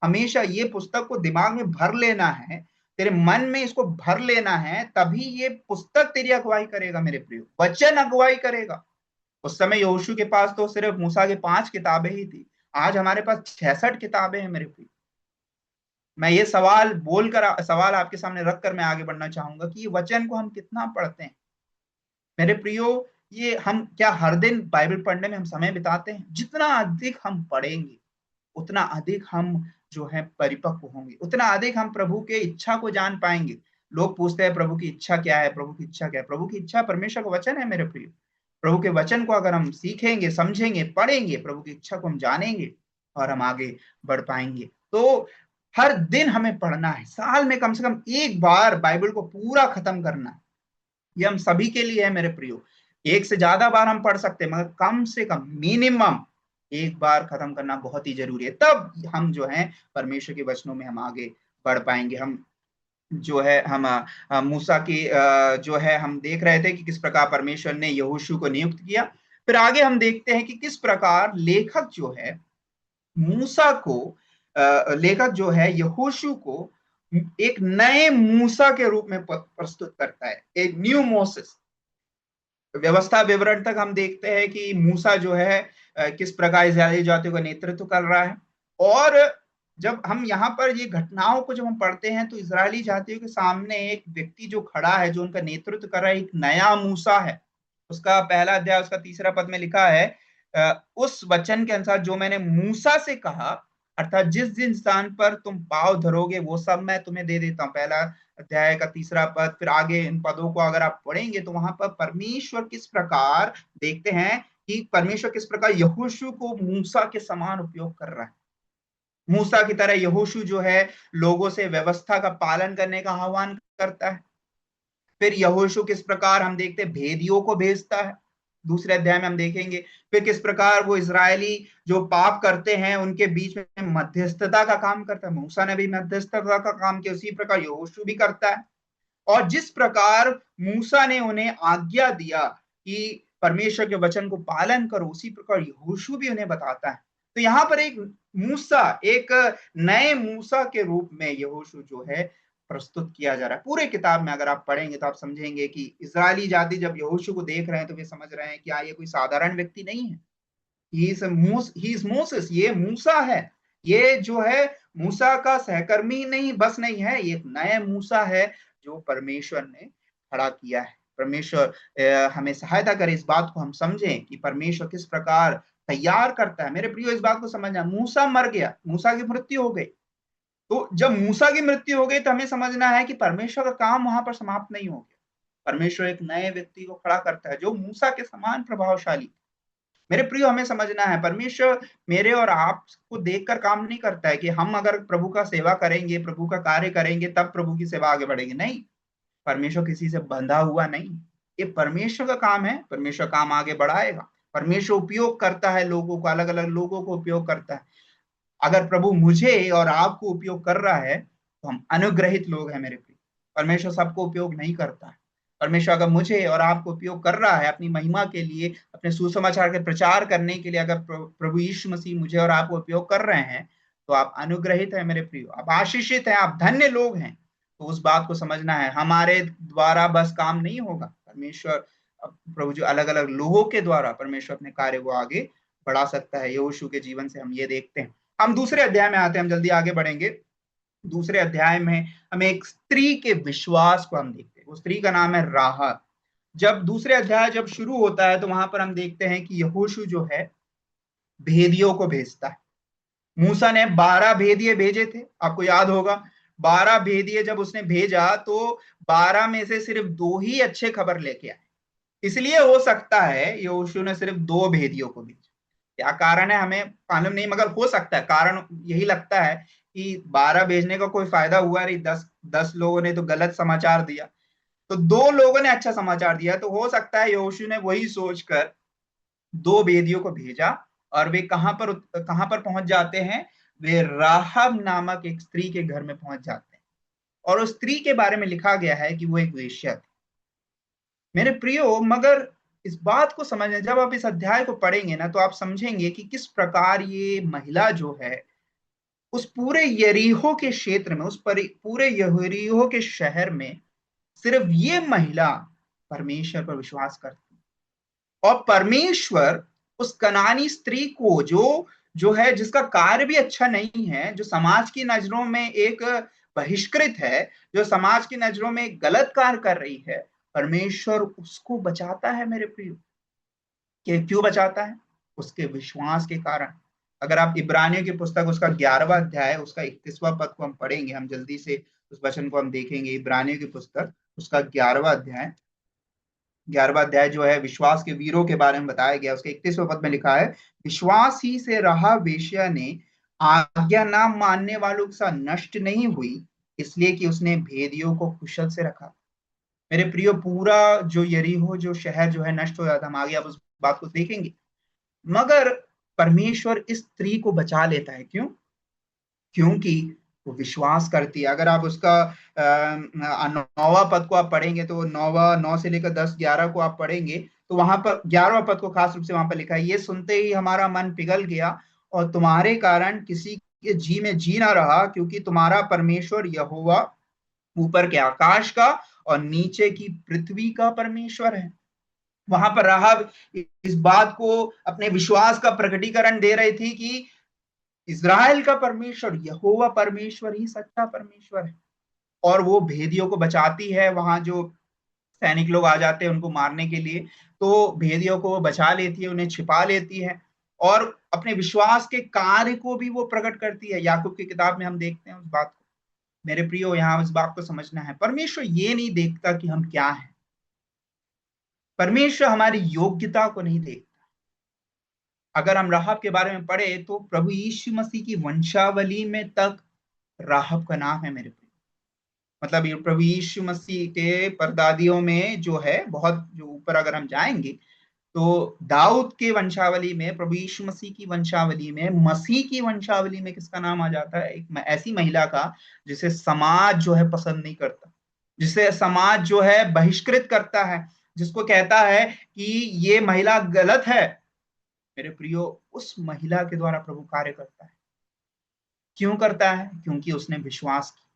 S3: हमेशा ये पुस्तक को दिमाग में भर लेना है, तेरे मन में इसको भर लेना है, तभी ये पुस्तक तेरी अगुवाई करेगा मेरे प्रियो। वचन अगुवाई करेगा। उस समय यहोशू के पास तो सिर्फ मूसा के 5 किताबें ही थी, आज हमारे पास 66 किताबें हैं मेरे प्रियो। मैं ये सवाल आपके सामने रखकर मैं आगे बढ़ना चाहूंगा कि ये वचन को हम कितना पढ़ते हैं मेरे प्रियो। ये हम क्या हर दिन बाइबल पढ़ने में हम समय बिताते हैं? जितना अधिक हम पढ़ेंगे उतना अधिक हम जो है परिपक्व होंगे, उतना अधिक हम प्रभु के इच्छा को जान पाएंगे। लोग पूछते हैं प्रभु की इच्छा क्या है, प्रभु की इच्छा क्या है? प्रभु की इच्छा परमेश्वर का वचन है मेरे प्रियो। प्रभु के वचन को अगर हम सीखेंगे, समझेंगे, पढ़ेंगे, प्रभु की इच्छा को हम जानेंगे और हम आगे बढ़ पाएंगे। तो हर दिन हमें पढ़ना है, साल में कम से कम एक बार बाइबल को पूरा खत्म करना है। ये हम सभी के लिए है मेरे प्रियो। एक से ज्यादा बार हम पढ़ सकते हैं, मगर कम से कम मिनिमम एक बार खत्म करना बहुत ही जरूरी है। तब हम जो है परमेश्वर के वचनों में हम आगे बढ़ पाएंगे। हम जो है हम मूसा की जो है हम देख रहे थे कि किस प्रकार परमेश्वर ने यहोशू को नियुक्त किया। फिर आगे हम देखते हैं कि किस प्रकार लेखक जो है मूसा को लेखक जो है यहोशू को एक नए मूसा के रूप में प्रस्तुत करता है, एक न्यू मोसेस। व्यवस्था विवरण तक हम देखते हैं कि मूसा जो है किस प्रकार इस्राएली जातियों का नेतृत्व कर रहा है। और जब हम यहाँ पर ये घटनाओं को जब हम पढ़ते हैं तो इस्राएली जातियों के सामने एक व्यक्ति जो खड़ा है, जो उनका नेतृत्व कर रहा है, एक नया मूसा है। उसका पहला अध्याय उसका 3 पद में लिखा है, उस वचन के अनुसार जो मैंने मूसा से कहा, अर्थात जिस जिस स्थान पर तुम पाँव धरोगे वो सब मैं तुम्हें दे देता हूँ। पहला अध्याय का 3 पद। फिर आगे इन पदों को अगर आप पढ़ेंगे तो वहां पर परमेश्वर किस प्रकार देखते हैं कि परमेश्वर किस प्रकार यहोशू को मूसा के समान उपयोग कर रहा है। मूसा की तरह यहोशू जो है लोगों से व्यवस्था का पालन करने का आह्वान करता है। फिर यहोशू किस प्रकार हम देखते हैं भेदियों को भेजता है, दूसरे अध्याय में हम देखेंगे। फिर किस प्रकार वो इजरायली जो पाप करते हैं उनके बीच में मध्यस्थता का काम करता है। मूसा ने भी मध्यस्थता का काम किया, उसी प्रकार यहोशू भी करता है। और जिस प्रकार मूसा ने उन्हें आज्ञा दिया कि परमेश्वर के वचन को पालन करो, उसी प्रकार यहोशू भी उन्हें बताता है। तो यहाँ पर एक मूसा, एक नए मूसा के रूप में यहोशू जो है प्रस्तुत किया जा रहा है। पूरे किताब में अगर आप पढ़ेंगे तो आप समझेंगे कि इस्राएली जाति जब यहोशू को देख रहे हैं तो वे समझ रहे हैं कि ये कोई साधारण व्यक्ति नहीं है, ही इज मोसेस, ये मूसा है। ये जो है मूसा का सहकर्मी नहीं बस नहीं है, ये एक नए मूसा है जो परमेश्वर ने खड़ा किया है। परमेश्वर हमें सहायता करे इस बात को हम समझें कि परमेश्वर किस प्रकार तैयार करता है। मेरे प्रियो, इस बात को समझना, मूसा मर गया, मूसा की मृत्यु हो गई। तो जब मूसा की मृत्यु हो गई तो हमें समझना है कि परमेश्वर का काम वहां पर समाप्त नहीं हो गया। परमेश्वर एक नए व्यक्ति को खड़ा करता है जो मूसा के समान प्रभावशाली। मेरे प्रियो, हमें समझना है परमेश्वर मेरे और आपको देखकर काम नहीं करता है कि हम अगर प्रभु का सेवा करेंगे, प्रभु का कार्य करेंगे तब प्रभु की सेवा आगे बढ़ेगी। नहीं, परमेश्वर किसी से बंधा हुआ नहीं, ये परमेश्वर का काम है। परमेश्वर काम आगे बढ़ाएगा। परमेश्वर उपयोग करता है लोगों को, अलग अलग लोगों को उपयोग करता है। अगर प्रभु मुझे और आपको उपयोग कर रहा है तो हम अनुग्रहित लोग हैं मेरे प्रिय। परमेश्वर सबको उपयोग नहीं करता है। परमेश्वर अगर मुझे और आपको उपयोग कर रहा है अपनी महिमा के लिए, अपने सुसमाचार के प्रचार करने के लिए, अगर प्रभु यीशु मसीह मुझे और आपको उपयोग कर रहे हैं तो आप अनुग्रहित हैं मेरे प्रियो, आप आशीषित हैं, आप धन्य लोग हैं। तो उस बात को समझना है, हमारे द्वारा बस काम नहीं होगा। परमेश्वर प्रभु जो अलग अलग लोगों के द्वारा परमेश्वर अपने कार्य को आगे बढ़ा सकता है। यहोशू के जीवन से हम ये देखते हैं। हम दूसरे अध्याय में आते हैं, हम जल्दी आगे बढ़ेंगे। दूसरे अध्याय में हमें एक स्त्री के विश्वास को हम देखते हैं। वो स्त्री का नाम है राहब। जब दूसरे अध्याय जब शुरू होता है तो वहां पर हम देखते हैं कि यहोशू जो है भेदियों को भेजता है। मूसा ने 12 भेदिए भेजे थे, आपको याद होगा। 12 भेदिए जब उसने भेजा तो 12 में से सिर्फ 2 ही अच्छे खबर लेके आए। इसलिए हो सकता है यहोशू ने सिर्फ 2 भेदियों को भेजा। क्या कारण है हमें मालूम नहीं, मगर हो सकता है कारण यही लगता है कि 12 भेजने का कोई फायदा हुआ नहीं। 10 लोगों ने तो गलत समाचार दिया, तो 2 लोगों ने अच्छा समाचार दिया। तो हो सकता है यहोशू ने वही सोचकर 2 भेदियों को भेजा। और वे कहां पर पहुंच जाते हैं? वे राहब नामक एक स्त्री के घर में पहुंच जाते हैं। और उस स्त्री के बारे में लिखा गया है कि वो एक वेश्या थी। मेरे प्रियो, मगर इस बात को समझने, जब आप इस अध्याय को पढ़ेंगे ना, तो आप समझेंगे कि किस प्रकार ये महिला जो है उस पूरे यरीहो के क्षेत्र में, पूरे यरीहो के शहर में सिर्फ ये महिला परमेश्वर पर विश्वास करती। और परमेश्वर उस कनानी स्त्री को, जो है, जिसका कार्य भी अच्छा नहीं है, जो समाज की नजरों में एक बहिष्कृत है, जो समाज की नजरों में एक गलत कार्य कर रही है, परमेश्वर उसको बचाता है मेरे प्रियो। क्यों बचाता है? उसके विश्वास के कारण। अगर आप इब्रानियों की पुस्तक उसका 11वां अध्याय उसका 31वां पद को हम पढ़ेंगे, हम जल्दी से उस वचन को हम देखेंगे। इब्रानियों की पुस्तक उसका 11वां अध्याय जो है विश्वास के वीरों के बारे में बताया गया। उसके 31वें पद में लिखा है, विश्वास ही से राहाब वेश्या ने आज्ञा ना मानने वालों के साथ नष्ट नहीं हुई, इसलिए कि उसने भेदियों को कुशल से रखा। मेरे प्रियो, पूरा जो यरीहो जो शहर जो है नष्ट हो जाता, हम आगे आप उस बात को देखेंगे, मगर परमेश्वर इस स्त्री को बचा लेता है। क्यों? क्योंकि वो विश्वास करती है। अगर आप उसका 9वां पद को आप पढ़ेंगे, तो 9 से लेकर 10, 11 को आप पढ़ेंगे, तो वहां पर 11वां पद को खास रूप से वहां पर लिखा है, ये सुनते ही हमारा मन पिघल गया और तुम्हारे कारण किसी के जी में जी ना रहा, क्योंकि तुम्हारा परमेश्वर यहोवा ऊपर के आकाश का और नीचे की पृथ्वी का परमेश्वर है। वहां पर राहब इस बात को, अपने विश्वास का प्रकटीकरण दे रही थी कि इज़राइल का परमेश्वर यहोवा परमेश्वर ही सच्चा परमेश्वर है। और वो भेदियों को बचाती है। वहां जो सैनिक लोग आ जाते हैं उनको मारने के लिए, तो भेदियों को वो बचा लेती है, उन्हें छिपा लेती है और अपने विश्वास के कार्य को भी वो प्रकट करती है। याकूब की किताब में हम देखते हैं उस बात को। मेरे प्रियो, यहाँ इस बात को समझना है, परमेश्वर ये नहीं देखता कि हम क्या हैं। परमेश्वर हमारी योग्यता को नहीं देखता। अगर हम राहब के बारे में पढ़े तो प्रभु यीशु मसीह की वंशावली में तक राहब का नाम है मेरे प्रिय। मतलब ये प्रभु यीशु मसीह के परदादियों में जो है, बहुत जो ऊपर अगर हम जाएंगे, तो दाऊद के वंशावली में, प्रभु यीशु मसीह की वंशावली में, मसीह की वंशावली में किसका नाम आ जाता है? एक ऐसी महिला का जिसे समाज जो है पसंद नहीं करता, जिसे समाज जो है बहिष्कृत करता है, जिसको कहता है कि ये महिला गलत है। मेरे प्रियो, उस महिला के द्वारा प्रभु कार्य करता है। क्यों करता है? क्योंकि उसने विश्वास किया।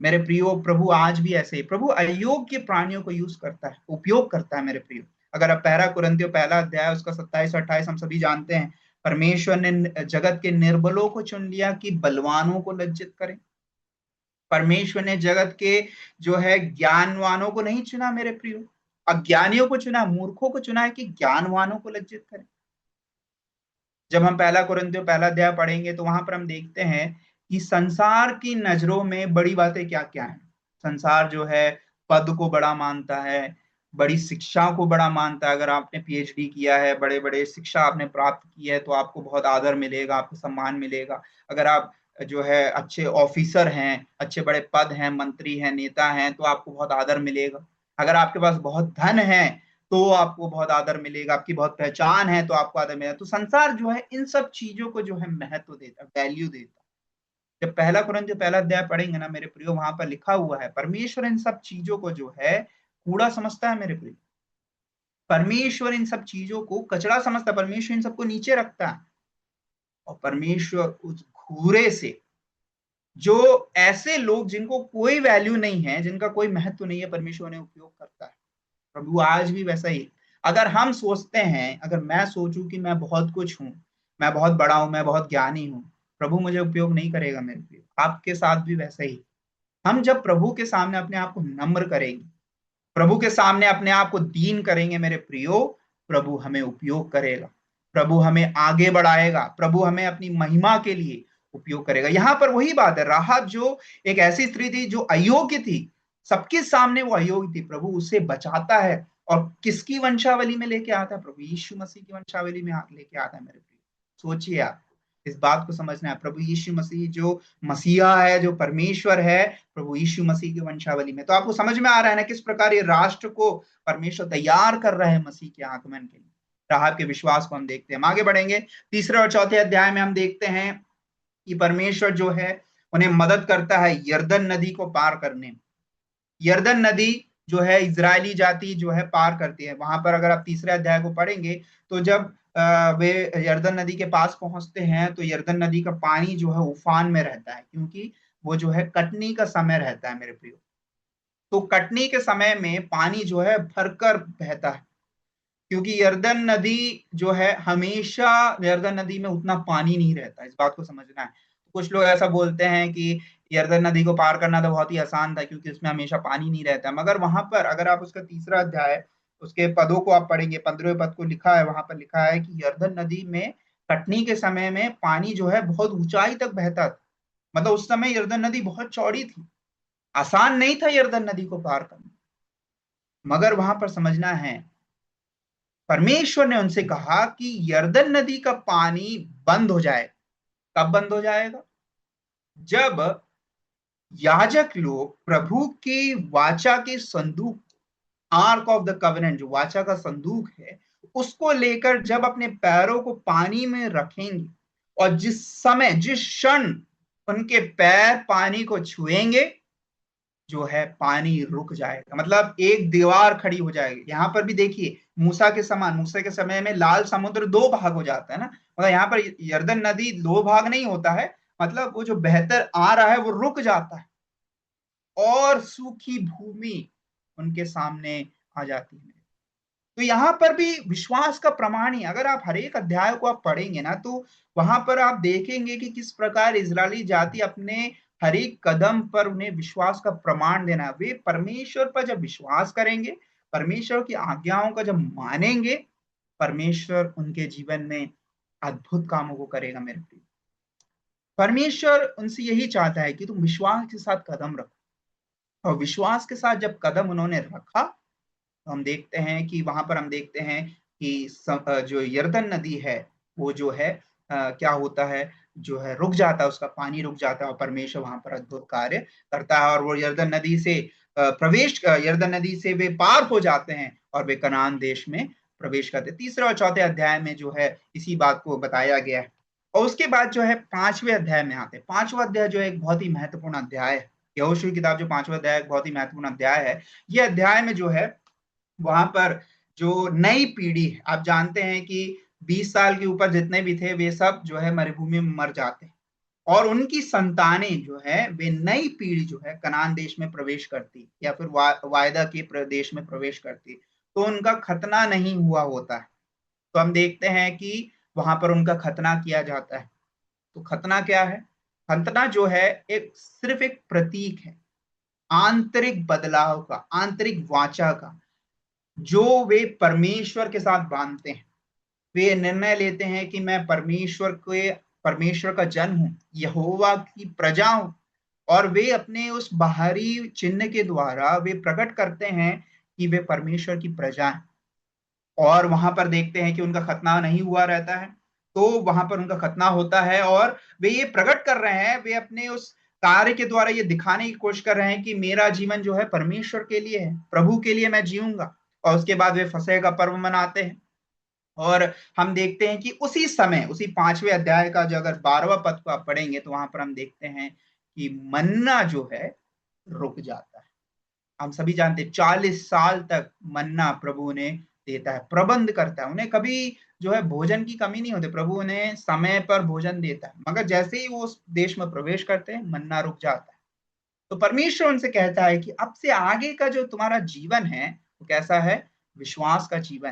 S3: मेरे प्रियो, प्रभु आज भी ऐसे ही, प्रभु अयोग्य प्राणियों को यूज करता है, उपयोग करता है मेरे प्रियो। अगर आप 1 कुरिन्थियों 1 अध्याय उसका 27 और 28 हम सभी जानते हैं, परमेश्वर ने जगत के निर्बलों को चुन लिया कि बलवानों को लज्जित करें। परमेश्वर ने जगत के जो है ज्ञानवानों को नहीं चुना मेरे प्रियो, अज्ञानियों को चुना, मूर्खों को चुना है कि ज्ञानवानों को लज्जित करें। जब हम 1 कुरिन्थियों 1 अध्याय पढ़ेंगे तो वहां पर हम देखते हैं कि संसार की नजरों में बड़ी बातें क्या क्या है। संसार जो है पद को बड़ा मानता है, बड़ी शिक्षा को बड़ा मानता है। अगर आपने पीएचडी किया है, बड़े बड़े शिक्षा आपने प्राप्त की है, तो आपको बहुत आदर मिलेगा, आपको सम्मान मिलेगा। अगर आप जो है अच्छे ऑफिसर हैं, अच्छे बड़े पद हैं, मंत्री हैं, नेता हैं, तो आपको बहुत आदर मिलेगा। अगर आपके पास बहुत धन है तो आपको बहुत आदर मिलेगा, आपकी बहुत पहचान है तो आपको आदर मिलेगा। तो संसार जो है इन सब चीजों को जो है महत्व देता, वैल्यू देता। जब 1 कुरिन्थियों 1 अध्याय पढ़ेंगे ना मेरे प्रियो, वहां पर लिखा हुआ है परमेश्वर इन सब चीजों को जो है कूड़ा समझता है मेरे प्रियो। परमेश्वर इन सब चीजों को कचरा समझता है, परमेश्वर इन सबको नीचे रखता है। और परमेश्वर उस घूरे से, जो ऐसे लोग जिनको कोई वैल्यू नहीं है, जिनका कोई महत्व नहीं है, परमेश्वर ने उपयोग करता है। प्रभु आज भी वैसा ही। अगर हम सोचते हैं, अगर मैं सोचूं कि मैं बहुत कुछ हूं, मैं बहुत बड़ा हूं, मैं बहुत ज्ञानी हूं, प्रभु मुझे उपयोग नहीं करेगा मेरे प्रियो। आपके साथ भी वैसा ही। हम जब प्रभु के सामने अपने आप को नम्र करेंगे, प्रभु के सामने अपने आप को दीन करेंगे मेरे प्रियो, प्रभु हमें उपयोग करेगा, प्रभु हमें आगे बढ़ाएगा, प्रभु हमें अपनी महिमा के लिए उपयोग करेगा। यहां पर वही बात है, राहब जो एक ऐसी स्त्री थी जो अयोग्य थी, सबके सामने वो अयोग्य थी, प्रभु उसे बचाता है और किसकी वंशावली में लेके आता है? प्रभु यीशु मसीह की वंशावली में लेके आता है मेरे प्रियो। सोचिए आप, इस बात को समझना है, प्रभु यीशु मसीह जो मसीहा है, जो परमेश्वर है, प्रभु यीशु मसीह की वंशावली में। तो आपको समझ में आ रहा है ना किस प्रकार ये राष्ट्र को परमेश्वर तैयार कर रहे हैं मसीह के आगमन के लिए। राहब के विश्वास को हम देखते हैं। हम आगे बढ़ेंगे, तीसरे और चौथे अध्याय में हम देखते हैं कि परमेश्वर जो है उन्हें मदद करता है यरदन नदी को पार करने में। यरदन नदी जो है इजरायली जाति जो है पार करती है। वहां पर अगर आप तीसरे अध्याय को पढ़ेंगे तो जब वे यरदन नदी के पास पहुंचते हैं तो यरदन नदी का पानी जो है उफान में रहता है, क्योंकि वो जो है कटनी का समय रहता है मेरे प्रियो। तो कटनी के समय में पानी जो है भरकर बहता है, क्योंकि यरदन नदी जो है हमेशा, यरदन नदी में उतना पानी नहीं रहता, इस बात को समझना है। कुछ लोग ऐसा बोलते हैं कि यरदन नदी को पार करना तो बहुत ही आसान था क्योंकि उसमें हमेशा पानी नहीं रहता, मगर वहां पर अगर आप उसका तीसरा अध्याय उसके पदों को आप पढ़ेंगे, 15वें पद को लिखा है, वहां पर लिखा है कि यरदन नदी में कटनी के समय में पानी जो है बहुत ऊंचाई तक बहता था। मतलब उस समय यरदन नदी बहुत चौड़ी थी, आसान नहीं था यरदन नदी को पार करना। मगर वहां पर समझना है, परमेश्वर ने उनसे कहा कि यरदन नदी का पानी बंद हो जाए। कब बंद हो जाएगा? जब याजक लोग प्रभु की वाचा के संदूक, आर्क ऑफ द कवेनेंट, जो वाचा का संदूक है, उसको लेकर जब अपने पैरों को पानी में रखेंगे और जिस समय, जिस क्षण उनके पैर पानी को छुएंगे, जो है पानी रुक जाएगा। मतलब एक दीवार खड़ी हो जाएगी। यहां पर भी देखिए, मूसा के समान, मूसा के समय में लाल समुद्र दो भाग हो जाता है ना, मतलब यहाँ पर यरदन नदी दो भाग नहीं होता है, मतलब वो जो बेहतर आ रहा है वो रुक जाता है और सूखी भूमि उनके सामने आ जाती है। तो यहाँ पर भी विश्वास का प्रमाण ही, अगर आप हर एक अध्याय को आप पढ़ेंगे ना तो वहां पर आप देखेंगे कि किस प्रकार इजरायली जाति अपने हर एक कदम पर उन्हें विश्वास का प्रमाण देना। वे परमेश्वर पर जब विश्वास करेंगे, परमेश्वर की आज्ञाओं का जब मानेंगे, परमेश्वर उनके जीवन में अद्भुत कामों को करेगा मेरे प्रिय। परमेश्वर उनसे यही चाहता है कि तुम विश्वास के साथ कदम रखो, और विश्वास के साथ जब कदम उन्होंने रखा तो हम देखते हैं कि वहां पर हम देखते हैं कि जो यरदन नदी है वो जो है क्या होता है, जो है रुक जाता है, उसका पानी रुक जाता है और परमेश्वर वहां पर अद्भुत कार्य करता है और वो यरदन नदी से यरदन नदी से वे पार हो जाते हैं और वे कनान देश में प्रवेश करते हैं। तीसरे और चौथे अध्याय में जो है इसी बात को बताया गया है। और उसके बाद जो है पांचवें अध्याय में आते हैं। पांचवा अध्याय जो है एक बहुत ही महत्वपूर्ण अध्याय है। यहोशू की किताब जो पांचवा अध्याय बहुत ही महत्वपूर्ण अध्याय है। ये अध्याय में जो है वहां पर जो नई पीढ़ी है, आप जानते हैं कि 20 साल के ऊपर जितने भी थे वे सब जो है मरुभूमि में मर जाते हैं और उनकी संतानें जो है वे नई पीढ़ी जो है कनान देश में प्रवेश करती या फिर वायदा के प्रदेश में प्रवेश करती, तो उनका खतना नहीं हुआ होता है। तो हम देखते हैं कि वहां पर उनका खतना किया जाता है। तो खतना क्या है? खतना जो है एक सिर्फ एक प्रतीक है आंतरिक बदलाव का, आंतरिक वाचा का, जो वे परमेश्वर के साथ बांधते हैं। वे निर्णय लेते हैं कि मैं परमेश्वर का जन हूं, यहोवा की प्रजा हूं, और वे अपने उस बाहरी चिन्ह के द्वारा वे प्रकट करते हैं कि वे परमेश्वर की प्रजा हैं। और वहां पर देखते हैं कि उनका खतना नहीं हुआ रहता है, तो वहां पर उनका खतना होता है और वे ये प्रकट कर रहे हैं, वे अपने उस कार्य के द्वारा ये दिखाने की कोशिश कर रहे हैं कि मेरा जीवन जो है परमेश्वर के लिए है, प्रभु के लिए मैं जीऊंगा। और उसके बाद वे फसह का पर्व मनाते हैं। और हम देखते हैं कि उसी समय, उसी पांचवें अध्याय का जो अगर 12वां पद को आप पढ़ेंगे तो वहां पर हम देखते हैं कि मन्ना जो है रुक जाता है। हम सभी जानते हैं 40 साल तक मन्ना प्रभु ने देता है, प्रबंध करता है, उन्हें कभी जो है भोजन की कमी नहीं होती, प्रभु उन्हें समय पर भोजन देता है। मगर जैसे ही वो उस देश में प्रवेश करते हैं मन्ना रुक जाता है। तो परमेश्वर उनसे कहता है कि अब से आगे का जो तुम्हारा जीवन है वो कैसा है? विश्वास का जीवन।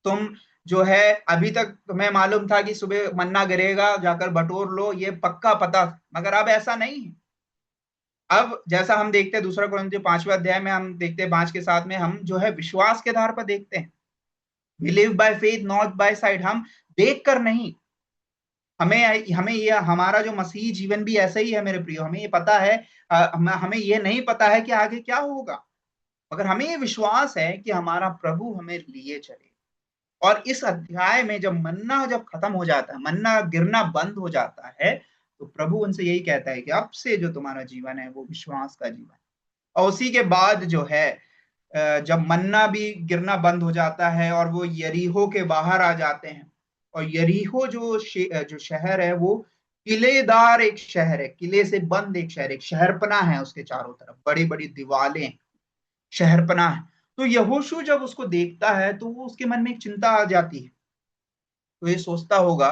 S3: तुम जो है अभी तक तुम्हें मालूम था कि सुबह मन्ना गिरेगा, जाकर बटोर लो, ये पक्का पता था, मगर अब ऐसा नहीं है। अब जैसा हम देखते हैं दूसरा कुरिन्थियों 5वें अध्याय में, हम देखते हैं 5 के 7 में, हम जो है विश्वास के आधार पर देखते हैं। We live by faith not by sight. हम देख कर नहीं, हमें हमें ये हमारा जो मसीही जीवन भी ऐसा ही है मेरे प्रियो। हमें ये पता है, हमें ये नहीं पता है कि आगे क्या होगा, मगर हमें ये विश्वास है कि हमारा प्रभु हमें लिए चले। और इस अध्याय में जब मन्ना जब खत्म हो जाता है, मन्ना गिरना बंद हो जाता है, तो प्रभु उनसे यही कहता है कि अब से जो तुम्हारा जीवन है वो विश्वास का जीवन। और उसी के बाद जो है जब मन्ना भी गिरना बंद हो जाता है और वो यरीहो के बाहर आ जाते हैं, और यरीहो जो शहर है वो किलेदार एक शहर है, किले से बंद एक शहर, एक शहरपना है, उसके चारों तरफ बड़ी बड़ी दीवारें, शहरपना है। तो यहोशू जब उसको देखता है तो वो उसके मन में एक चिंता आ जाती है। तो ये सोचता होगा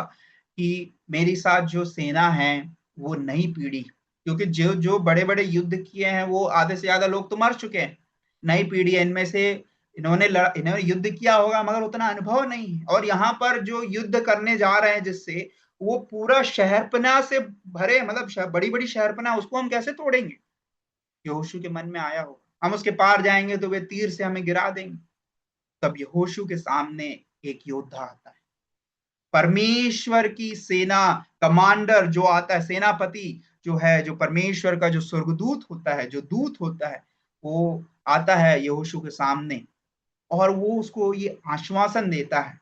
S3: कि मेरी साथ जो सेना है वो नई पीढ़ी, क्योंकि जो जो बड़े बड़े युद्ध किए हैं वो आधे से ज्यादा लोग तो मर चुके हैं, नई पीढ़ी है, इनमें से इन्होंने युद्ध किया होगा मगर उतना अनुभव नहीं है। और यहाँ पर जो युद्ध करने जा रहे हैं जिससे, वो पूरा शहरपना से भरे, मतलब बड़ी बड़ी शहरपना, उसको हम कैसे तोड़ेंगे? यहोशू के मन में आया होगा, हम उसके पार जाएंगे तो वे तीर से हमें गिरा देंगे। तब यहोशू के सामने एक योद्धा आता है, परमेश्वर की सेना, कमांडर जो आता है, सेनापति जो है, जो परमेश्वर का जो स्वर्गदूत होता है, जो दूत होता है, वो आता है यहोशू के सामने, और वो उसको ये आश्वासन देता है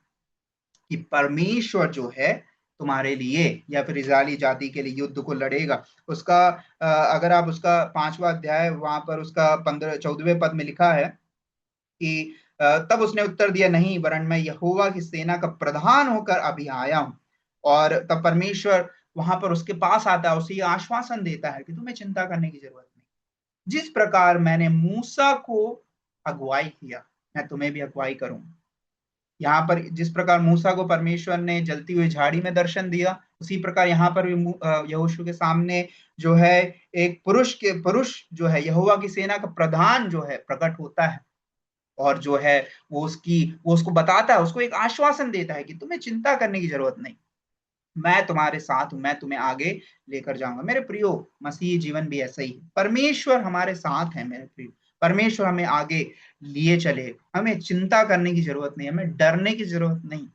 S3: कि परमेश्वर जो है तुम्हारे लिए या फिर इस्राएली जाति के लिए युद्ध को लड़ेगा। उसका अगर आप उसका 5वां अध्याय, वहां पर उसका 14वें पद में लिखा है कि तब उसने उत्तर दिया, नहीं, वरन मैं यहोवा की सेना का प्रधान होकर अभी आया हूं। और तब परमेश्वर वहां पर उसके पास आता है, उसे आश्वासन देता है कि तुम्हें चिंता करने की जरूरत नहीं, जिस प्रकार मैंने मूसा को अगुवाई किया मैं तुम्हें भी अगुवाई करूंगा। यहाँ पर जिस प्रकार मूसा को परमेश्वर ने जलती हुई झाड़ी में दर्शन दिया, उसी प्रकार यहाँ पर भी यहोशू के सामने जो है एक पुरुष जो है यहोवा की सेना का प्रधान जो है प्रकट होता है, और जो है वो उसको बताता है, उसको एक आश्वासन देता है कि तुम्हें चिंता करने की जरूरत नहीं, मैं तुम्हारे साथ हूं, मैं तुम्हें आगे लेकर जाऊंगा। मेरे प्रियो, मसीही जीवन भी ऐसा ही है, परमेश्वर हमारे साथ है मेरे प्रियो, परमेश्वर हमें आगे लिए चले, हमें चिंता करने की जरूरत नहीं, हमें डरने की जरूरत नहीं।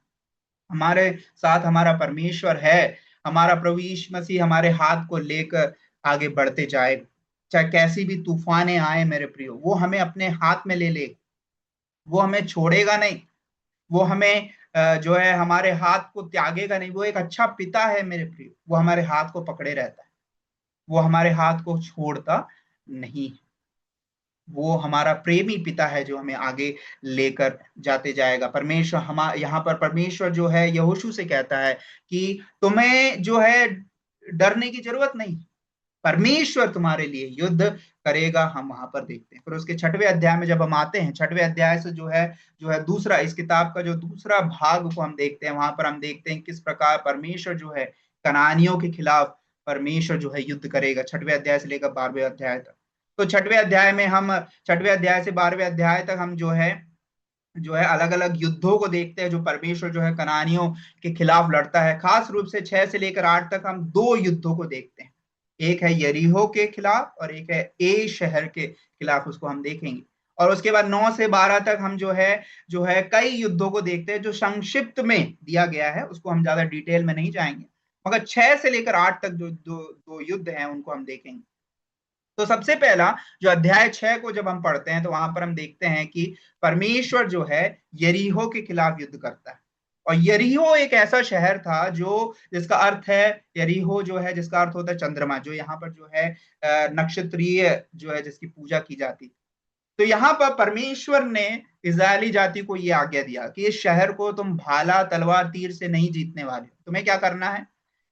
S3: हमारे साथ हमारा परमेश्वर है, हमारा प्रभु यीशु मसीह हमारे हाथ को लेकर आगे बढ़ते जाए, चाहे कैसी भी तूफानें आए मेरे प्रियो, वो हमें अपने हाथ में ले ले, वो हमें छोड़ेगा नहीं, वो हमें जो है हमारे हाथ को त्यागेगा नहीं। वो एक अच्छा पिता है मेरे प्रिय, वो हमारे हाथ को पकड़े रहता है, वो हमारे हाथ को छोड़ता नहीं। वो हमारा प्रेमी पिता है जो हमें आगे लेकर जाते जाएगा। परमेश्वर यहाँ पर परमेश्वर जो है यहोशू से कहता है कि तुम्हें जो है डरने की जरूरत नहीं, परमेश्वर तुम्हारे लिए युद्ध करेगा। हम वहां पर देखते हैं। फिर उसके 6वें अध्याय में जब हम आते हैं, 6वें अध्याय से जो है दूसरा, इस किताब का जो दूसरा भाग को हम देखते हैं, वहां पर हम देखते हैं किस प्रकार परमेश्वर जो है कनानियों के खिलाफ परमेश्वर जो है युद्ध करेगा, 6वें अध्याय से लेकर 12वें अध्याय तक। तो 6वें अध्याय में हम 6वें अध्याय से 12वें अध्याय तक हम जो है अलग अलग युद्धों को देखते हैं जो परमेश्वर जो है कनानियों के खिलाफ लड़ता है। खास रूप से 6 से लेकर 8 तक हम 2 युद्धों को देखते हैं, एक है यरीहो के खिलाफ और एक है ए शहर के खिलाफ, उसको हम देखेंगे। और उसके बाद 9 से 12 तक हम जो है कई युद्धों को देखते हैं जो संक्षिप्त में दिया गया है, उसको हम ज्यादा डिटेल में नहीं जाएंगे, मगर 6 से लेकर 8 तक जो दो युद्ध हैं उनको हम देखेंगे। तो सबसे पहला जो अध्याय 6 को जब हम पढ़ते हैं तो वहां पर हम देखते हैं कि परमेश्वर जो है यरीहो के खिलाफ युद्ध करता है। और यरीहो एक ऐसा शहर था जो जिसका अर्थ है, यरीहो जो है जिसका अर्थ होता है चंद्रमा, जो यहाँ पर जो है नक्षत्रीय जो है जिसकी पूजा की जाती। तो यहाँ पर परमेश्वर ने इजरायली जाति को ये आज्ञा दिया कि इस शहर को तुम भाला तलवार तीर से नहीं जीतने वाले, तुम्हें क्या करना है?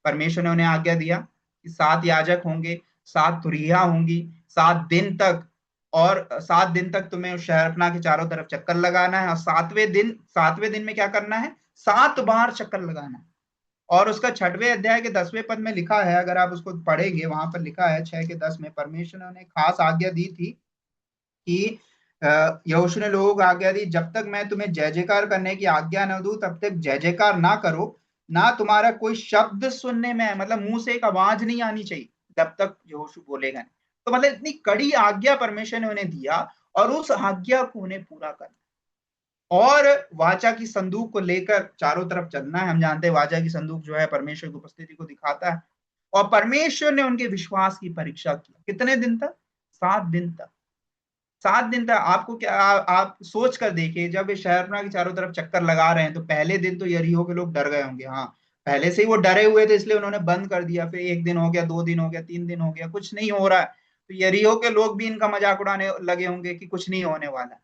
S3: परमेश्वर ने उन्हें आज्ञा दिया कि 7 याजक होंगे, 7 तुरहियां होंगी, 7 दिन तक, और 7 दिन तक तुम्हें उस शहरपनाह के चारों तरफ चक्कर लगाना है। और 7वें दिन में क्या करना है? 7 बार चक्कर लगाना है। और उसका 6वें अध्याय के 10वें पद में लिखा है, अगर आप उसको पढ़ेंगे, वहां पर लिखा है 6 के 10 में, परमेश्वर ने उन्हें खास आज्ञा दी थी कि यहोशू ने लोगों को आज्ञा दी, जब तक मैं तुम्हें जय जयकार करने की आज्ञा न दूं तब तक जय जयकार ना करो, ना तुम्हारा कोई शब्द सुनने में है, मतलब मुंह से एक आवाज नहीं आनी चाहिए जब तक यहोशू बोलेगा नहीं। तो मतलब इतनी कड़ी आज्ञा परमेश्वर ने उन्हें दिया और उस आज्ञा को उन्हें पूरा करना और वाचा की संदूक को लेकर चारों तरफ चलना है। हम जानते हैं वाचा की संदूक जो है परमेश्वर की उपस्थिति को दिखाता है। और परमेश्वर ने उनके विश्वास की परीक्षा की। कितने दिन तक? 7 दिन तक। 7 दिन तक। आपको क्या आप सोच कर देखिए, जब इस शहरपनाह के चारों तरफ चक्कर लगा रहे हैं तो पहले दिन तो यरीहो के लोग डर गए होंगे। हाँ, पहले से ही वो डरे हुए थे, इसलिए उन्होंने बंद कर दिया। फिर 1 दिन हो गया, 2 दिन हो गया, 3 दिन हो गया, कुछ नहीं हो रहा है, तो यरीहो के लोग भी इनका मजाक उड़ाने लगे होंगे कि कुछ नहीं होने वाला है।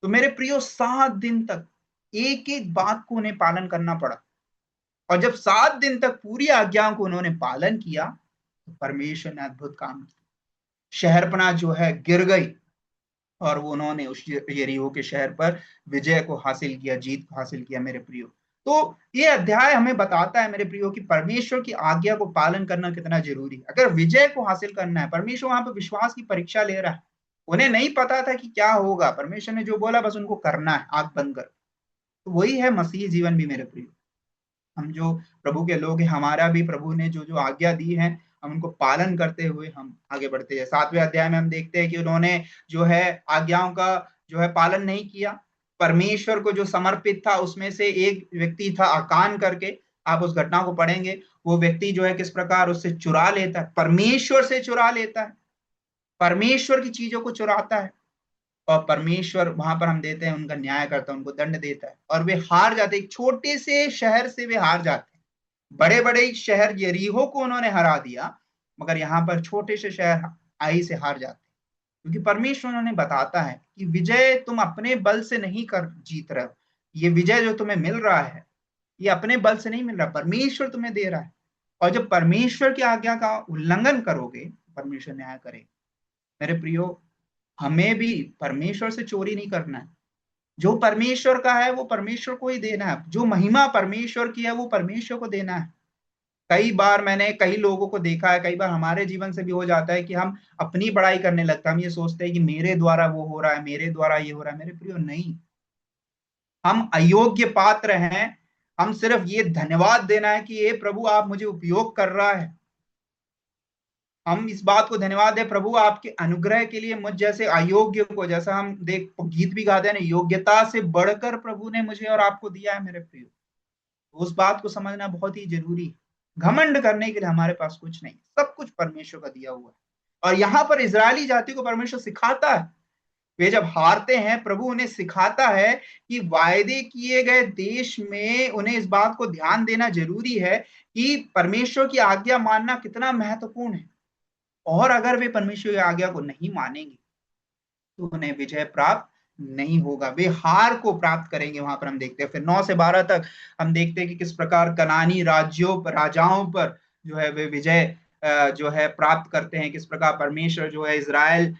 S3: तो मेरे प्रियो, 7 दिन तक एक एक बात को उन्हें पालन करना पड़ा। और जब 7 दिन तक पूरी आज्ञाओं को उन्होंने पालन किया तो परमेश्वर ने अद्भुत काम किया। शहरपनाह जो है गिर गई और वो उन्होंने उस यरीहो के शहर पर विजय को हासिल किया, जीत को हासिल किया। मेरे प्रियो, तो ये अध्याय हमें बताता है मेरे प्रियो कि परमेश्वर की आज्ञा को पालन करना कितना जरूरी है। अगर विजय को हासिल करना है, परमेश्वर वहां पर विश्वास की परीक्षा ले रहा है। उन्हें नहीं पता था कि क्या होगा, परमेश्वर ने जो बोला बस उनको करना है, आंख बंद कर। तो वही है मसीह जीवन भी मेरे प्रियो। हम जो प्रभु के लोग हैं, हमारा भी प्रभु ने जो जो आज्ञा दी है, हम उनको पालन करते हुए हम आगे बढ़ते हैं। 7वें अध्याय में हम देखते हैं कि उन्होंने जो है आज्ञाओं का जो है पालन नहीं किया। परमेश्वर को जो समर्पित था उसमें से एक व्यक्ति था अकान करके, आप उस घटना को पढ़ेंगे। वो व्यक्ति जो है किस प्रकार उससे चुरा लेता है, परमेश्वर से चुरा लेता है, परमेश्वर की चीजों को चुराता है। और परमेश्वर वहां पर हम देते हैं उनका न्याय करता है, उनको दंड देता है और वे हार जाते। एक छोटे से शहर से वे हार जाते हैं। बड़े बड़े शहर यरीहो को उन्होंने हरा दिया, मगर यहाँ पर छोटे से शहर आई से हार जाते हैं। क्योंकि परमेश्वर उन्होंने बताता है कि विजय तुम अपने बल से नहीं कर जीत रहे हो। ये विजय जो तुम्हें मिल रहा है ये अपने बल से नहीं मिल रहा, परमेश्वर तुम्हें दे रहा है। और जब परमेश्वर की आज्ञा का उल्लंघन करोगे, परमेश्वर न्याय करेगा। मेरे प्रियो, हमें भी परमेश्वर से चोरी नहीं करना है। जो परमेश्वर का है वो परमेश्वर को ही देना है। जो महिमा परमेश्वर की है वो परमेश्वर को देना है। कई बार मैंने कई लोगों को देखा है, कई बार हमारे जीवन से भी हो जाता है कि हम अपनी बड़ाई करने लगते हैं। हम ये सोचते हैं कि मेरे द्वारा वो हो रहा है, मेरे द्वारा ये हो रहा है। मेरे प्रियो, नहीं, हम अयोग्य पात्र हैं। हम सिर्फ ये धन्यवाद देना है कि ये प्रभु आप मुझे उपयोग कर रहा है। हम इस बात को धन्यवाद दें, प्रभु आपके अनुग्रह के लिए मुझ जैसे अयोग्य को, जैसा हम देख गीत भी गाते हैं ना, योग्यता से बढ़कर प्रभु ने मुझे और आपको दिया है। मेरे प्रियो, उस बात को समझना बहुत ही जरूरी है। घमंड करने के लिए हमारे पास कुछ नहीं, सब कुछ परमेश्वर का दिया हुआ है। और यहाँ पर इजरायली जाति को परमेश्वर सिखाता है। वे जब हारते हैं, प्रभु उन्हें सिखाता है कि वायदे किए गए देश में उन्हें इस बात को ध्यान देना जरूरी है कि परमेश्वर की आज्ञा मानना कितना महत्वपूर्ण है। और अगर वे परमेश्वर की आज्ञा को नहीं मानेंगे तो उन्हें विजय प्राप्त नहीं होगा, वे हार को प्राप्त करेंगे। वहां पर हम देखते हैं फिर 9 से 12 तक हम देखते हैं कि किस प्रकार कनानी राज्यों पर, राजाओं पर जो है वे विजय जो है प्राप्त करते हैं। किस प्रकार परमेश्वर जो है इजराइल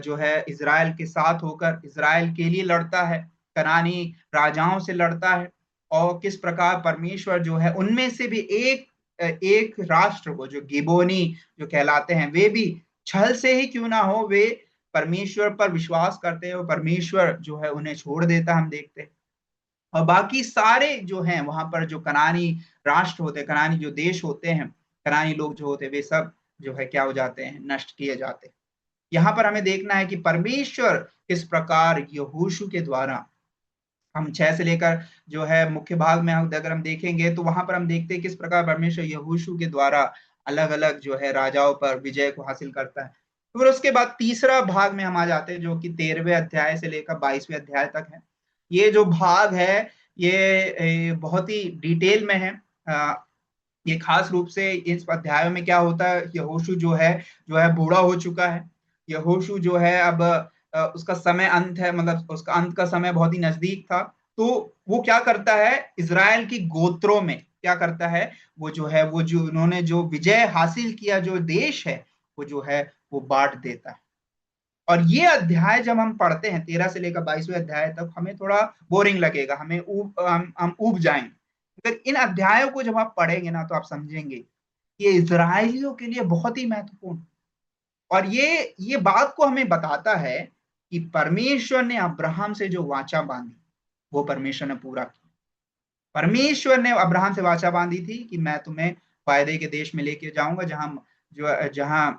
S3: जो है इजराइल के साथ होकर इजराइल के लिए लड़ता है, कनानी राजाओं से लड़ता है। और किस प्रकार परमेश्वर जो है उनमें से भी एक राष्ट्र को, जो गिबोनी जो कहलाते हैं, वे भी छल से ही क्यों ना हो, वे परमेश्वर पर विश्वास करते हैं और परमेश्वर जो है उन्हें छोड़ देता, हम देखते हैं। और बाकी सारे जो हैं वहां पर जो कनानी राष्ट्र होते हैं, कनानी जो देश होते हैं, कनानी लोग जो होते हैं, वे सब जो है क्या हो जाते हैं, नष्ट किए जाते हैं। यहाँ पर हमें देखना है कि परमेश्वर किस प्रकार यहोशू के द्वारा, हम 6 से लेकर जो है मुख्य भाग में अगर हम देखेंगे तो वहां पर हम देखते हैं किस प्रकार परमेश्वर यहोशू के द्वारा अलग अलग जो है राजाओं पर विजय को हासिल करता है। फिर उसके बाद तीसरा भाग में हम आ जाते हैं, जो कि 13वें अध्याय से लेकर 22वें अध्याय तक है। ये जो भाग है ये बहुत ही डिटेल में है। ये खास रूप से इस अध्याय में क्या होता है, यहोशू जो है बूढ़ा हो चुका है। यहोशू जो है अब उसका समय अंत है, मतलब उसका अंत का समय बहुत ही नजदीक था। तो वो क्या करता है, इजराइल की गोत्रों में क्या करता है, वो जो उन्होंने जो विजय हासिल किया जो देश है वो जो है वो बांट देता है। और ये अध्याय जब हम पढ़ते हैं 13 से लेकर 22वें अध्याय तक, हमें थोड़ा बोरिंग लगेगा, हम ऊब जाएंगे। अगर इन अध्यायों को जब आप पढ़ेंगे ना तो आप समझेंगे ये इजरायलियों के लिए बहुत ही महत्वपूर्ण। और ये बात को हमें बताता है कि परमेश्वर ने अब्राहम से जो वाचा बांधी वो परमेश्वर ने पूरा किया। परमेश्वर ने अब्राहम से वाचा बांधी थी कि मैं तुम्हें वायदे के देश में लेके जाऊंगा, जहां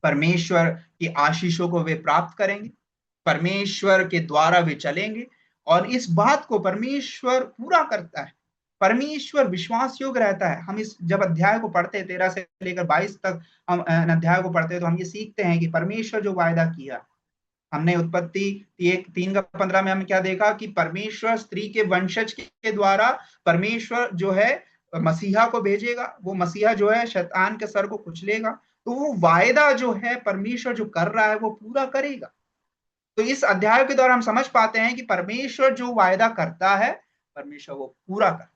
S3: परमेश्वर की आशीषों को वे प्राप्त करेंगे, परमेश्वर के द्वारा वे चलेंगे, और इस बात को परमेश्वर पूरा करता है। परमेश्वर विश्वास योग्य रहता है। हम इस जब अध्याय को पढ़ते हैं 13 से लेकर 22 तक हम अध्याय को पढ़ते हैं, तो हम ये सीखते हैं कि परमेश्वर जो वायदा किया, हमने उत्पत्ति 3:15 में हम क्या देखा कि परमेश्वर स्त्री के वंशज के द्वारा परमेश्वर जो है मसीहा को भेजेगा, वो मसीहा जो है शैतान के सर को कुचलेगा। तो वो वायदा जो है परमेश्वर जो कर रहा है वो पूरा करेगा। तो इस अध्याय के द्वारा हम समझ पाते हैं कि परमेश्वर जो वायदा करता है परमेश्वर वो पूरा करता है।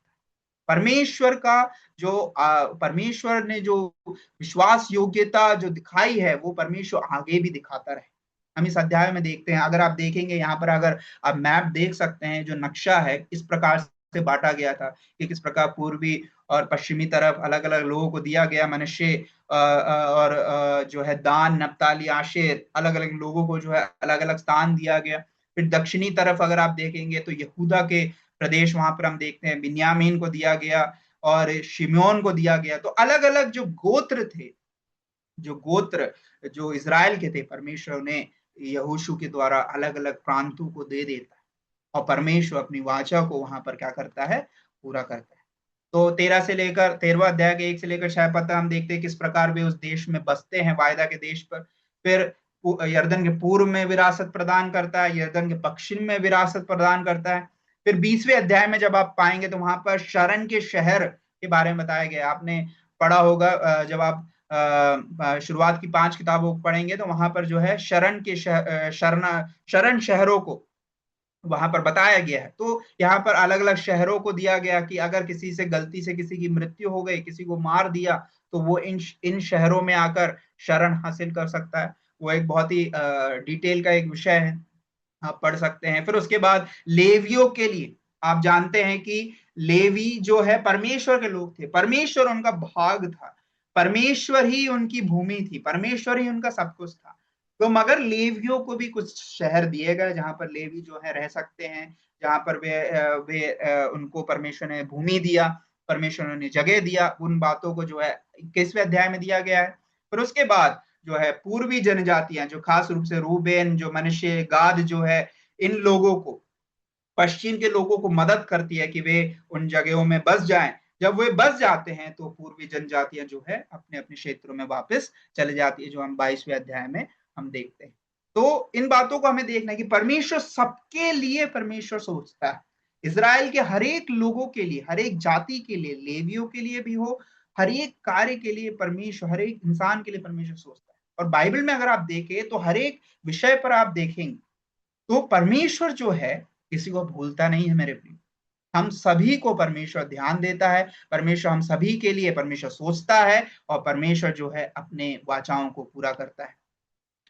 S3: परमेश्वर का जो परमेश्वर ने जो विश्वास योग्यता जो दिखाई है वो परमेश्वर आगे भी दिखाता रहे। हम इस अध्याय में देखते हैं, अगर आप देखेंगे यहाँ पर, अगर आप मैप देख सकते हैं, जो नक्शा है इस प्रकार से बांटा गया था कि किस प्रकार पूर्वी और पश्चिमी तरफ अलग अलग लोगों को दिया गया। मनुष्य और जो है दान, नप्ताली, आशेर, अलग अलग लोगों को जो है अलग अलग स्थान दिया गया। फिर दक्षिणी तरफ अगर आप देखेंगे तो यहूदा के प्रदेश वहां पर हम देखते हैं बिन्यामीन को दिया गया और शिमोन को दिया गया। तो अलग अलग जो गोत्र थे, जो इजराइल के थे, परमेश्वर ने यहोशू के द्वारा अलग अलग प्रांतों को दे देता है, और परमेश्वर अपनी वाचा को वहां पर क्या करता है, पूरा करता है। तो 13वां अध्याय के 1 से लेकर 6 पद हम देखते हैं किस प्रकार वे उस देश में बसते हैं, वायदा के देश पर। फिर यरदन के पूर्व में विरासत प्रदान करता है, यरदन के पश्चिम में विरासत प्रदान करता है। फिर 20वें अध्याय में जब आप पाएंगे तो वहां पर शरण के शहर के बारे में बताया गया। आपने पढ़ा होगा, जब आप शुरुआत की 5 किताबों को पढ़ेंगे तो वहां पर जो है शरण शहरों को वहां पर बताया गया है। तो यहाँ पर अलग अलग शहरों को दिया गया कि अगर किसी से गलती से किसी की मृत्यु हो गई, किसी को मार दिया, तो वो इन शहरों में आकर शरण हासिल कर सकता है। वो एक बहुत ही डिटेल का एक विषय है, आप पढ़ सकते हैं। फिर उसके बाद लेवियों के लिए आप जानते हैं कि लेवी जो है परमेश्वर के लोग थे, परमेश्वर उनका भाग था, परमेश्वर ही उनकी भूमि थी, परमेश्वर ही उनका सब कुछ था। तो मगर लेवियों को भी कुछ शहर दिए गए जहां पर लेवी जो है रह सकते हैं, जहां पर वे उनको परमेश्वर ने भूमि दिया, परमेश्वर ने जगह दिया। उन बातों को जो है 21वें अध्याय में दिया गया है। फिर उसके बाद जो है पूर्वी जनजातियां, जो खास रूप से रूबेन, जो मनुष्य, गाद जो है, इन लोगों को, पश्चिम के लोगों को मदद करती है कि वे उन जगहों में बस जाएं। जब वे बस जाते हैं तो पूर्वी जनजातियां जो है अपने अपने क्षेत्रों में वापस चले जाती है, जो हम 22वें अध्याय में हम देखते हैं। तो इन बातों को हमें देखना है कि परमेश्वर सबके लिए परमेश्वर सोचता है। इज़राइल के हर एक लोगों के लिए, हर एक जाति के लिए, लेवियों के लिए भी हो, हर एक कार्य के लिए परमेश्वर, हर एक इंसान के लिए परमेश्वर सोचता है। और बाइबल में अगर आप देखें तो हर एक विषय पर आप देखेंगे तो परमेश्वर जो है किसी को भूलता नहीं है। मेरे प्रिय, हम सभी को परमेश्वर ध्यान देता है, परमेश्वर हम सभी के लिए परमेश्वर सोचता है, और परमेश्वर जो है अपने वाचाओं को पूरा करता है।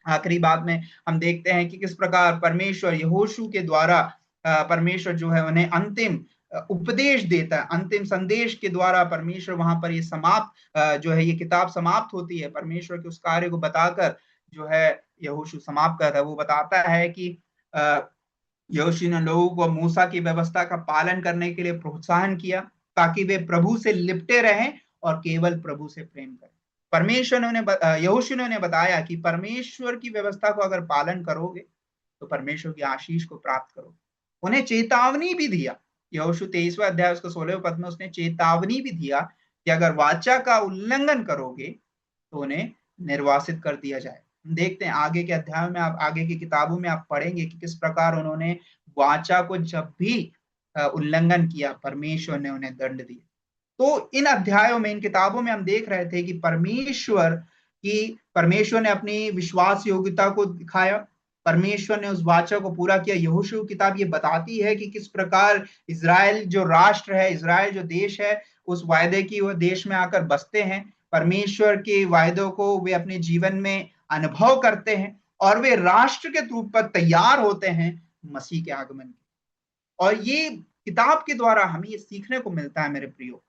S3: आखिरी बात में हम देखते हैं कि किस प्रकार परमेश्वर यहोशू के द्वारा परमेश्वर जो है उन्हें अंतिम उपदेश देता है, अंतिम संदेश के द्वारा परमेश्वर वहां पर ये समाप्त जो है ये किताब समाप्त होती है। परमेश्वर के उस कार्य को बताकर जो है यहोशू समाप्त करता है। वो बताता है कि यहोशू ने लोगों को मूसा की व्यवस्था का पालन करने के लिए प्रोत्साहन किया, ताकि वे प्रभु से लिपटे रहें और केवल प्रभु से प्रेम करें। परमेश्वर ने उन्हें, यहोशू ने उन्हें बताया कि परमेश्वर की व्यवस्था को अगर पालन करोगे तो परमेश्वर की आशीष को प्राप्त करोगे। उन्हें चेतावनी भी दिया, यहोशू 23वां अध्याय उसके 16वें पद में उसने चेतावनी भी दिया कि अगर वाचा का उल्लंघन करोगे तो उन्हें निर्वासित कर दिया जाए। देखते हैं आगे के अध्याय में, आप आगे की किताबों में आप पढ़ेंगे कि किस प्रकार उन्होंने वाचा को जब भी उल्लंघन किया परमेश्वर ने उन्हें दंड दिया। तो इन अध्यायों में, इन किताबों में हम देख रहे थे कि परमेश्वर ने अपनी विश्वास योग्यता को दिखाया, परमेश्वर ने उस वाचा को पूरा किया। यहोशू किताब ये बताती है कि किस प्रकार इज़राइल जो राष्ट्र है, इज़राइल जो देश है, उस वायदे की वो देश में आकर बसते हैं, परमेश्वर के वायदों को वे अपने जीवन में अनुभव करते हैं, और वे राष्ट्र के रूप पर तैयार होते हैं मसीह के आगमन के। और ये किताब के द्वारा हमें ये सीखने को मिलता है मेरे प्रियो,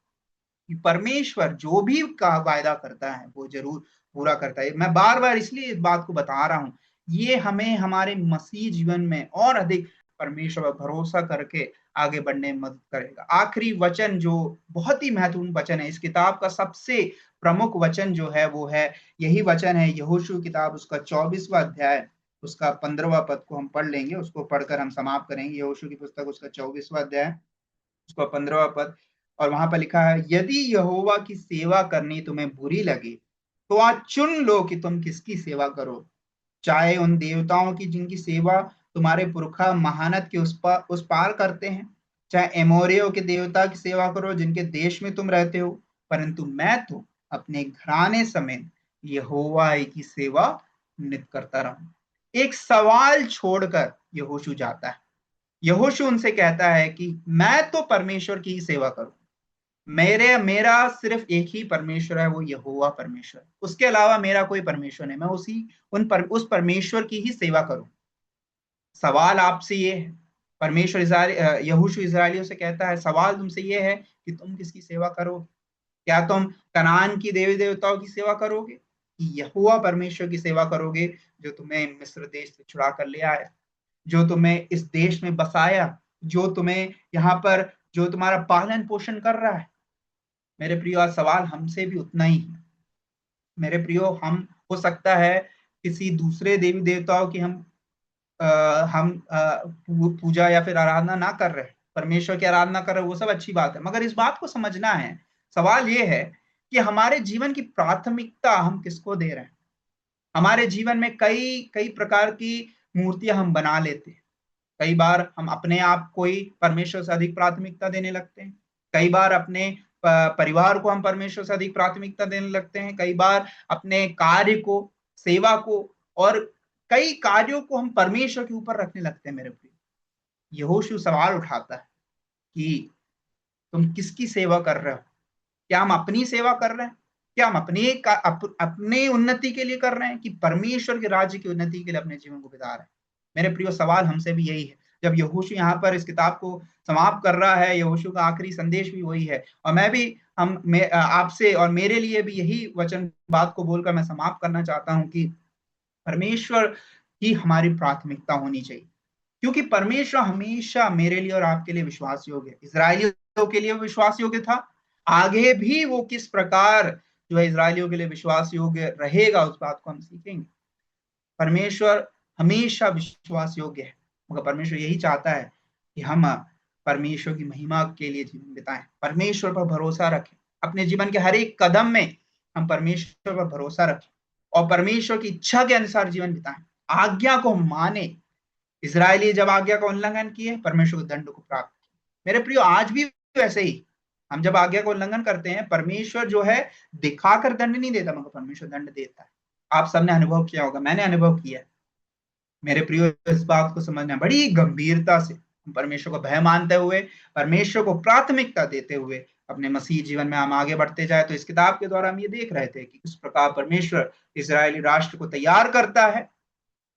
S3: कि परमेश्वर जो भी का वायदा करता है वो जरूर पूरा करता है। मैं बार बार इसलिए इस बात को बता रहा हूं ये हमें हमारे मसीह जीवन में और अधिक परमेश्वर पर भरोसा करके आगे बढ़ने में मदद करेगा। आखिरी वचन जो बहुत ही महत्वपूर्ण वचन है, इस किताब का सबसे प्रमुख वचन जो है वो है यही वचन है, यहोशू किताब उसका 24वां अध्याय उसका 15वां पद को हम पढ़ लेंगे, उसको पढ़कर हम समाप्त करेंगे। यहोशू की पुस्तक उसका 24वां अध्याय उसका 15वां पद, और वहां पर लिखा है, यदि यहोवा की सेवा करनी तुम्हें बुरी लगे तो आज चुन लो कि तुम किसकी सेवा करो, चाहे उन देवताओं की जिनकी सेवा तुम्हारे पुरखा महानत के उस पार करते हैं, चाहे एमोरियों के देवता की सेवा करो जिनके देश में तुम रहते हो, परंतु मैं तो अपने घराने समेत यहोवा की सेवा नित करता रहूं। एक सवाल छोड़कर यहोशू जाता है। यहोशू उनसे कहता है कि मैं तो परमेश्वर की ही सेवा करूं, मेरा सिर्फ एक ही परमेश्वर है, वो यहोवा परमेश्वर, उसके अलावा मेरा कोई परमेश्वर नहीं, मैं उस परमेश्वर की ही सेवा करूं। सवाल आपसे ये है, परमेश्वर यहोशू इस्राएलियों से कहता है, सवाल तुमसे ये है कि तुम किसकी सेवा करोगे? क्या तुम कनान की देवी देवताओं की सेवा करोगे कि यहोवा परमेश्वर की सेवा करोगे, जो तुम्हें मिस्र देश से छुड़ा कर ले आया, जो तुम्हें इस देश में बसाया, जो तुम्हें यहाँ पर जो तुम्हारा पालन पोषण कर रहा है? मेरे प्रियो, आज सवाल हमसे भी उतना ही है। मेरे प्रियो, हम हो सकता है किसी दूसरे देवी देवताओं की हम पूजा या फिर आराधना ना कर रहे, परमेश्वर की आराधना कर रहे, वो सब अच्छी बात है, मगर इस बात को समझना है, सवाल ये है कि हमारे जीवन की प्राथमिकता हम किसको दे रहे हैं। हमारे जीवन में कई कई प्रकार की मूर्तियां हम बना लेते हैं। कई बार हम अपने आप को ही परमेश्वर से अधिक प्राथमिकता देने लगते हैं, कई बार अपने परिवार को हम परमेश्वर से अधिक प्राथमिकता देने लगते हैं, कई बार अपने कार्य को, सेवा को और कई कार्यों को हम परमेश्वर के ऊपर रखने लगते हैं। मेरे प्रिय, यहोशू सवाल उठाता है कि तुम किसकी सेवा कर रहे हो? क्या हम अपनी सेवा कर रहे हैं? क्या हम अपने उन्नति के लिए कर रहे हैं कि परमेश्वर के राज्य की उन्नति के लिए अपने जीवन को बिता रहे हैं? मेरे प्रियो, सवाल हमसे भी यही है। जब यहोशू यहाँ पर इस किताब को समाप्त कर रहा है, यहोशू का आखिरी संदेश भी वही है, और मैं भी आपसे और मेरे लिए भी यही वचन बात को बोलकर मैं समाप्त करना चाहता हूँ कि परमेश्वर ही हमारी प्राथमिकता होनी चाहिए, क्योंकि परमेश्वर हमेशा मेरे लिए और आपके लिए विश्वास योग्य है। इजरायलियों के लिए विश्वास योग्य था, आगे भी वो किस प्रकार जो है इजरायलियों के लिए विश्वास योग्य रहेगा, उस बात को हम सीखेंगे। परमेश्वर हमेशा विश्वास योग्य है, मगर परमेश्वर यही चाहता है कि हम परमेश्वर की महिमा के लिए जीवन बिताएं, परमेश्वर पर भरोसा रखें, अपने जीवन के हर एक कदम में हम परमेश्वर पर भरोसा रखें और परमेश्वर की इच्छा के अनुसार जीवन बिताएं, आज्ञा को माने। इजरायली जब आज्ञा का उल्लंघन किए, परमेश्वर के दंड को प्राप्त किए। मेरे प्रियो, आज भी वैसे ही हम जब आज्ञा का उल्लंघन करते हैं, परमेश्वर जो है दिखाकर दंड नहीं देता, मगर परमेश्वर दंड देता है। आप सबने अनुभव किया होगा, मैंने अनुभव किया है। मेरे प्रियो, इस बात को समझना, बड़ी गंभीरता से परमेश्वर को भय मानते हुए, परमेश्वर को प्राथमिकता देते हुए अपने मसीह जीवन में हम आगे बढ़ते जाए। तो इस किताब के द्वारा हम ये देख रहे थे कि किस प्रकार परमेश्वर इजरायली राष्ट्र को तैयार करता है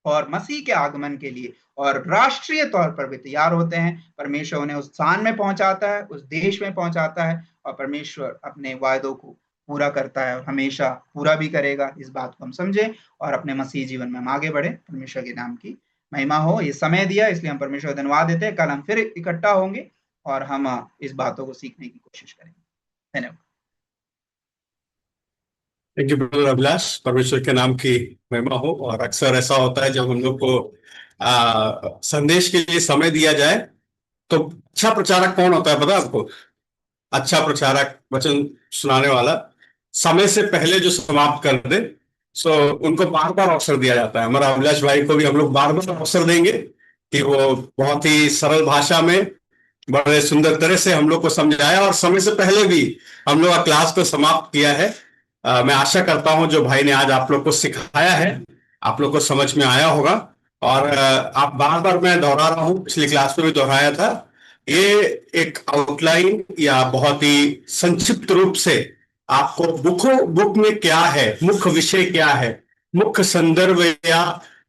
S3: और मसीह के आगमन के लिए, और राष्ट्रीय तौर पर भी तैयार होते हैं। परमेश्वर उन्हें उस स्थान में पहुंचाता है, उस देश में पहुंचाता है, और परमेश्वर अपने वायदों को पूरा करता है और हमेशा पूरा भी करेगा। इस बात को हम समझे और अपने मसीह जीवन में हम आगे बढ़े। परमेश्वर के नाम की महिमा हो। ये समय दिया इसलिए हम परमेश्वर का धन्यवाद देते हैं। कल हम फिर इकट्ठा होंगे और हम इस बातों को सीखने की कोशिश करेंगे। धन्यवाद।
S1: थैंक यू ब्रदर अभिलाष, परमेश्वर के नाम की महिमा हो। और अक्सर ऐसा होता है जब हम लोग को संदेश के लिए समय दिया जाए, तो अच्छा प्रचारक कौन होता है पता है आपको? अच्छा प्रचारक, वचन सुनाने वाला, समय से पहले जो समाप्त कर दे, सो उनको बार बार अवसर दिया जाता है। हमारा अभिलाष भाई को भी हम लोग बार बार अवसर देंगे कि वो बहुत ही सरल भाषा में बड़े सुंदर तरह से हम लोग को समझाया, और समय से पहले भी हम लोग क्लास को समाप्त किया है। मैं आशा करता हूं जो भाई ने आज आप लोग को सिखाया है, आप लोग को समझ में आया होगा। और आप बार बार, मैं दोहरा रहा हूं, पिछली क्लास में भी दोहराया था, ये एक आउटलाइन या बहुत ही संक्षिप्त रूप से आपको बुक में क्या है, मुख्य विषय क्या है, मुख्य संदर्भ या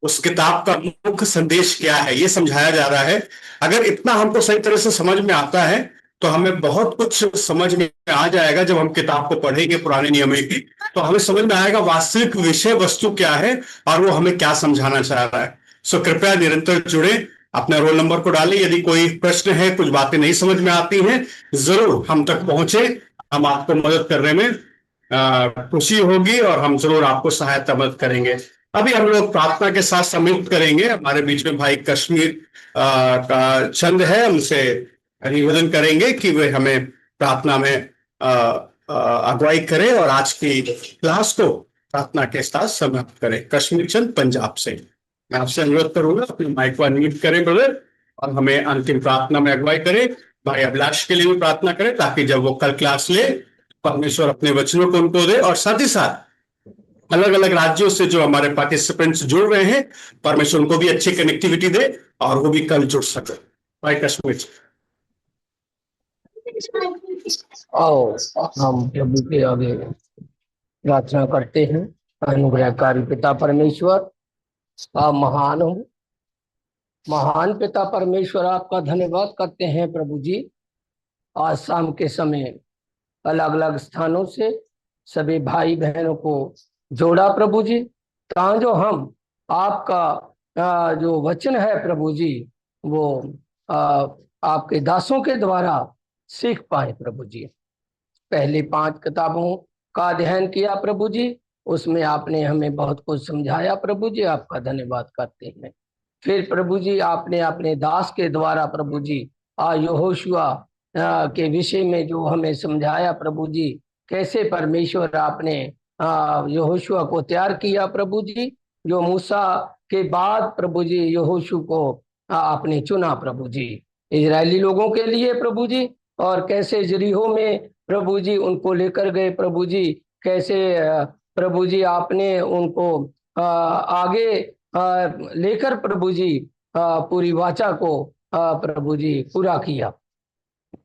S1: उस किताब का मुख्य संदेश क्या है, ये समझाया जा रहा है। अगर इतना हमको सही तरह से समझ में आता है तो हमें बहुत कुछ समझ में आ जाएगा। जब हम किताब को पढ़ेंगे पुराने नियम की, तो हमें समझ में आएगा वास्तविक विषय वस्तु क्या है और वो हमें क्या समझाना चाह रहा है। सो कृपया निरंतर जुड़े, अपने रोल नंबर को डालें। यदि कोई प्रश्न है, कुछ बातें नहीं समझ में आती हैं, जरूर हम तक पहुंचे। हम आपको मदद करने में खुशी होगी और हम जरूर आपको सहायता मदद करेंगे। अभी हम लोग प्रार्थना के साथ सम्मिलित करेंगे। हमारे बीच में भाई कश्मीर का चंद है, उनसे निवेदन करेंगे कि वे हमें प्रार्थना में अगुवाई करें और आज की क्लास को प्रार्थना के साथ समाप्त करें। कश्मीर चंद पंजाब से मैं आपसे अनुरोध करूंगा, अपने माइक को अनम्यूट करें ब्रदर, और हमें अंतिम प्रार्थना में अगुवाई करें। भाई अभिलाष के लिए भी प्रार्थना करें, ताकि जब वो कल क्लास ले, परमेश्वर अपने वचनों को उनको दे, और साथ ही साथ अलग अलग राज्यों से जो हमारे पार्टिसिपेंट्स जुड़ रहे हैं, परमेश्वर उनको भी अच्छी कनेक्टिविटी दे और वो भी कल जुड़ सके। भाई कश्मीर।
S4: आओ हम प्रभु के आगे प्रार्थना करते हैं। अनुग्रहकारी पिता परमेश्वर, आप महान हो। महान पिता परमेश्वर, आपका धन्यवाद करते हैं प्रभु जी। आज शाम के समय अलग अलग स्थानों से सभी भाई बहनों को जोड़ा प्रभु जी, ताकि हम आपका जो वचन है प्रभु जी, वो आपके दासों के द्वारा सीख पाए प्रभु जी। पहले 5 किताबों का अध्ययन किया प्रभु जी, उसमें आपने हमें बहुत कुछ समझाया प्रभु जी, आपका धन्यवाद करते हैं। फिर प्रभु जी आपने अपने दास के द्वारा प्रभु जी यहोशुआ के विषय में जो हमें समझाया प्रभु जी, कैसे परमेश्वर आपने यहोशुआ को तैयार किया प्रभु जी, जो मूसा के बाद प्रभु जी यहोशू को आपने चुना प्रभु जी इजरायली लोगों के लिए प्रभु जी, और कैसे यरीहो में प्रभु जी उनको लेकर गए प्रभु जी, कैसे प्रभु जी आपने उनको आगे लेकर प्रभु जी पूरी वाचा को प्रभु जी पूरा किया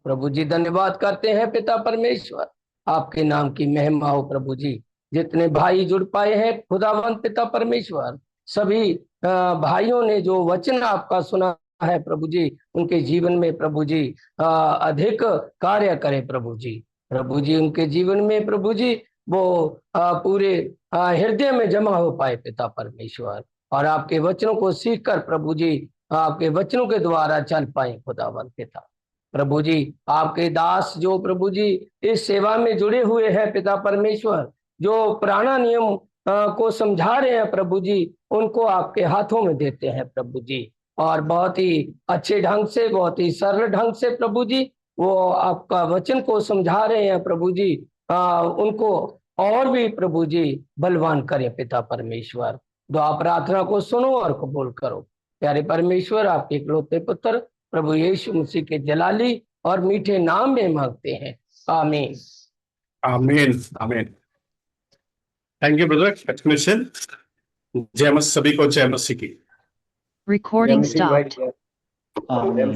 S4: प्रभु जी। धन्यवाद करते हैं पिता परमेश्वर, आपके नाम की महिमा हो प्रभु जी। जितने भाई जुड़ पाए हैं खुदावंत पिता परमेश्वर, सभी भाइयों ने जो वचन आपका सुना है प्रभु जी, उनके जीवन में प्रभु जी अधिक कार्य करे प्रभु जी। प्रभु जी उनके जीवन में प्रभु जी वो पूरे हृदय में जमा हो पाए पिता परमेश्वर, और आपके वचनों को सीख कर प्रभु जी आपके वचनों के द्वारा चल पाए खुदावंत पिता। प्रभु जी आपके दास जो प्रभु जी इस सेवा में जुड़े हुए हैं पिता परमेश्वर, जो पुराना नियम को समझा रहे हैं प्रभु जी, उनको आपके हाथों में देते हैं प्रभु जी, और बहुत ही अच्छे ढंग से, बहुत ही सरल ढंग से प्रभु जी वो आपका वचन को समझा रहे हैं प्रभु जी। उनको और भी प्रभु जी बलवान करें पिता परमेश्वर। दुआ प्रार्थना को सुनो और कबूल करो। प्यारे परमेश्वर, आपके इकलौते पुत्र प्रभु यीशु मसीह के जलाली और मीठे नाम में मांगते हैं, आमीन
S1: आमीन आमीन। Thank you brother. जय मसीह, सभी को जय मसीह की।
S5: Recording stopped.
S4: आमीन।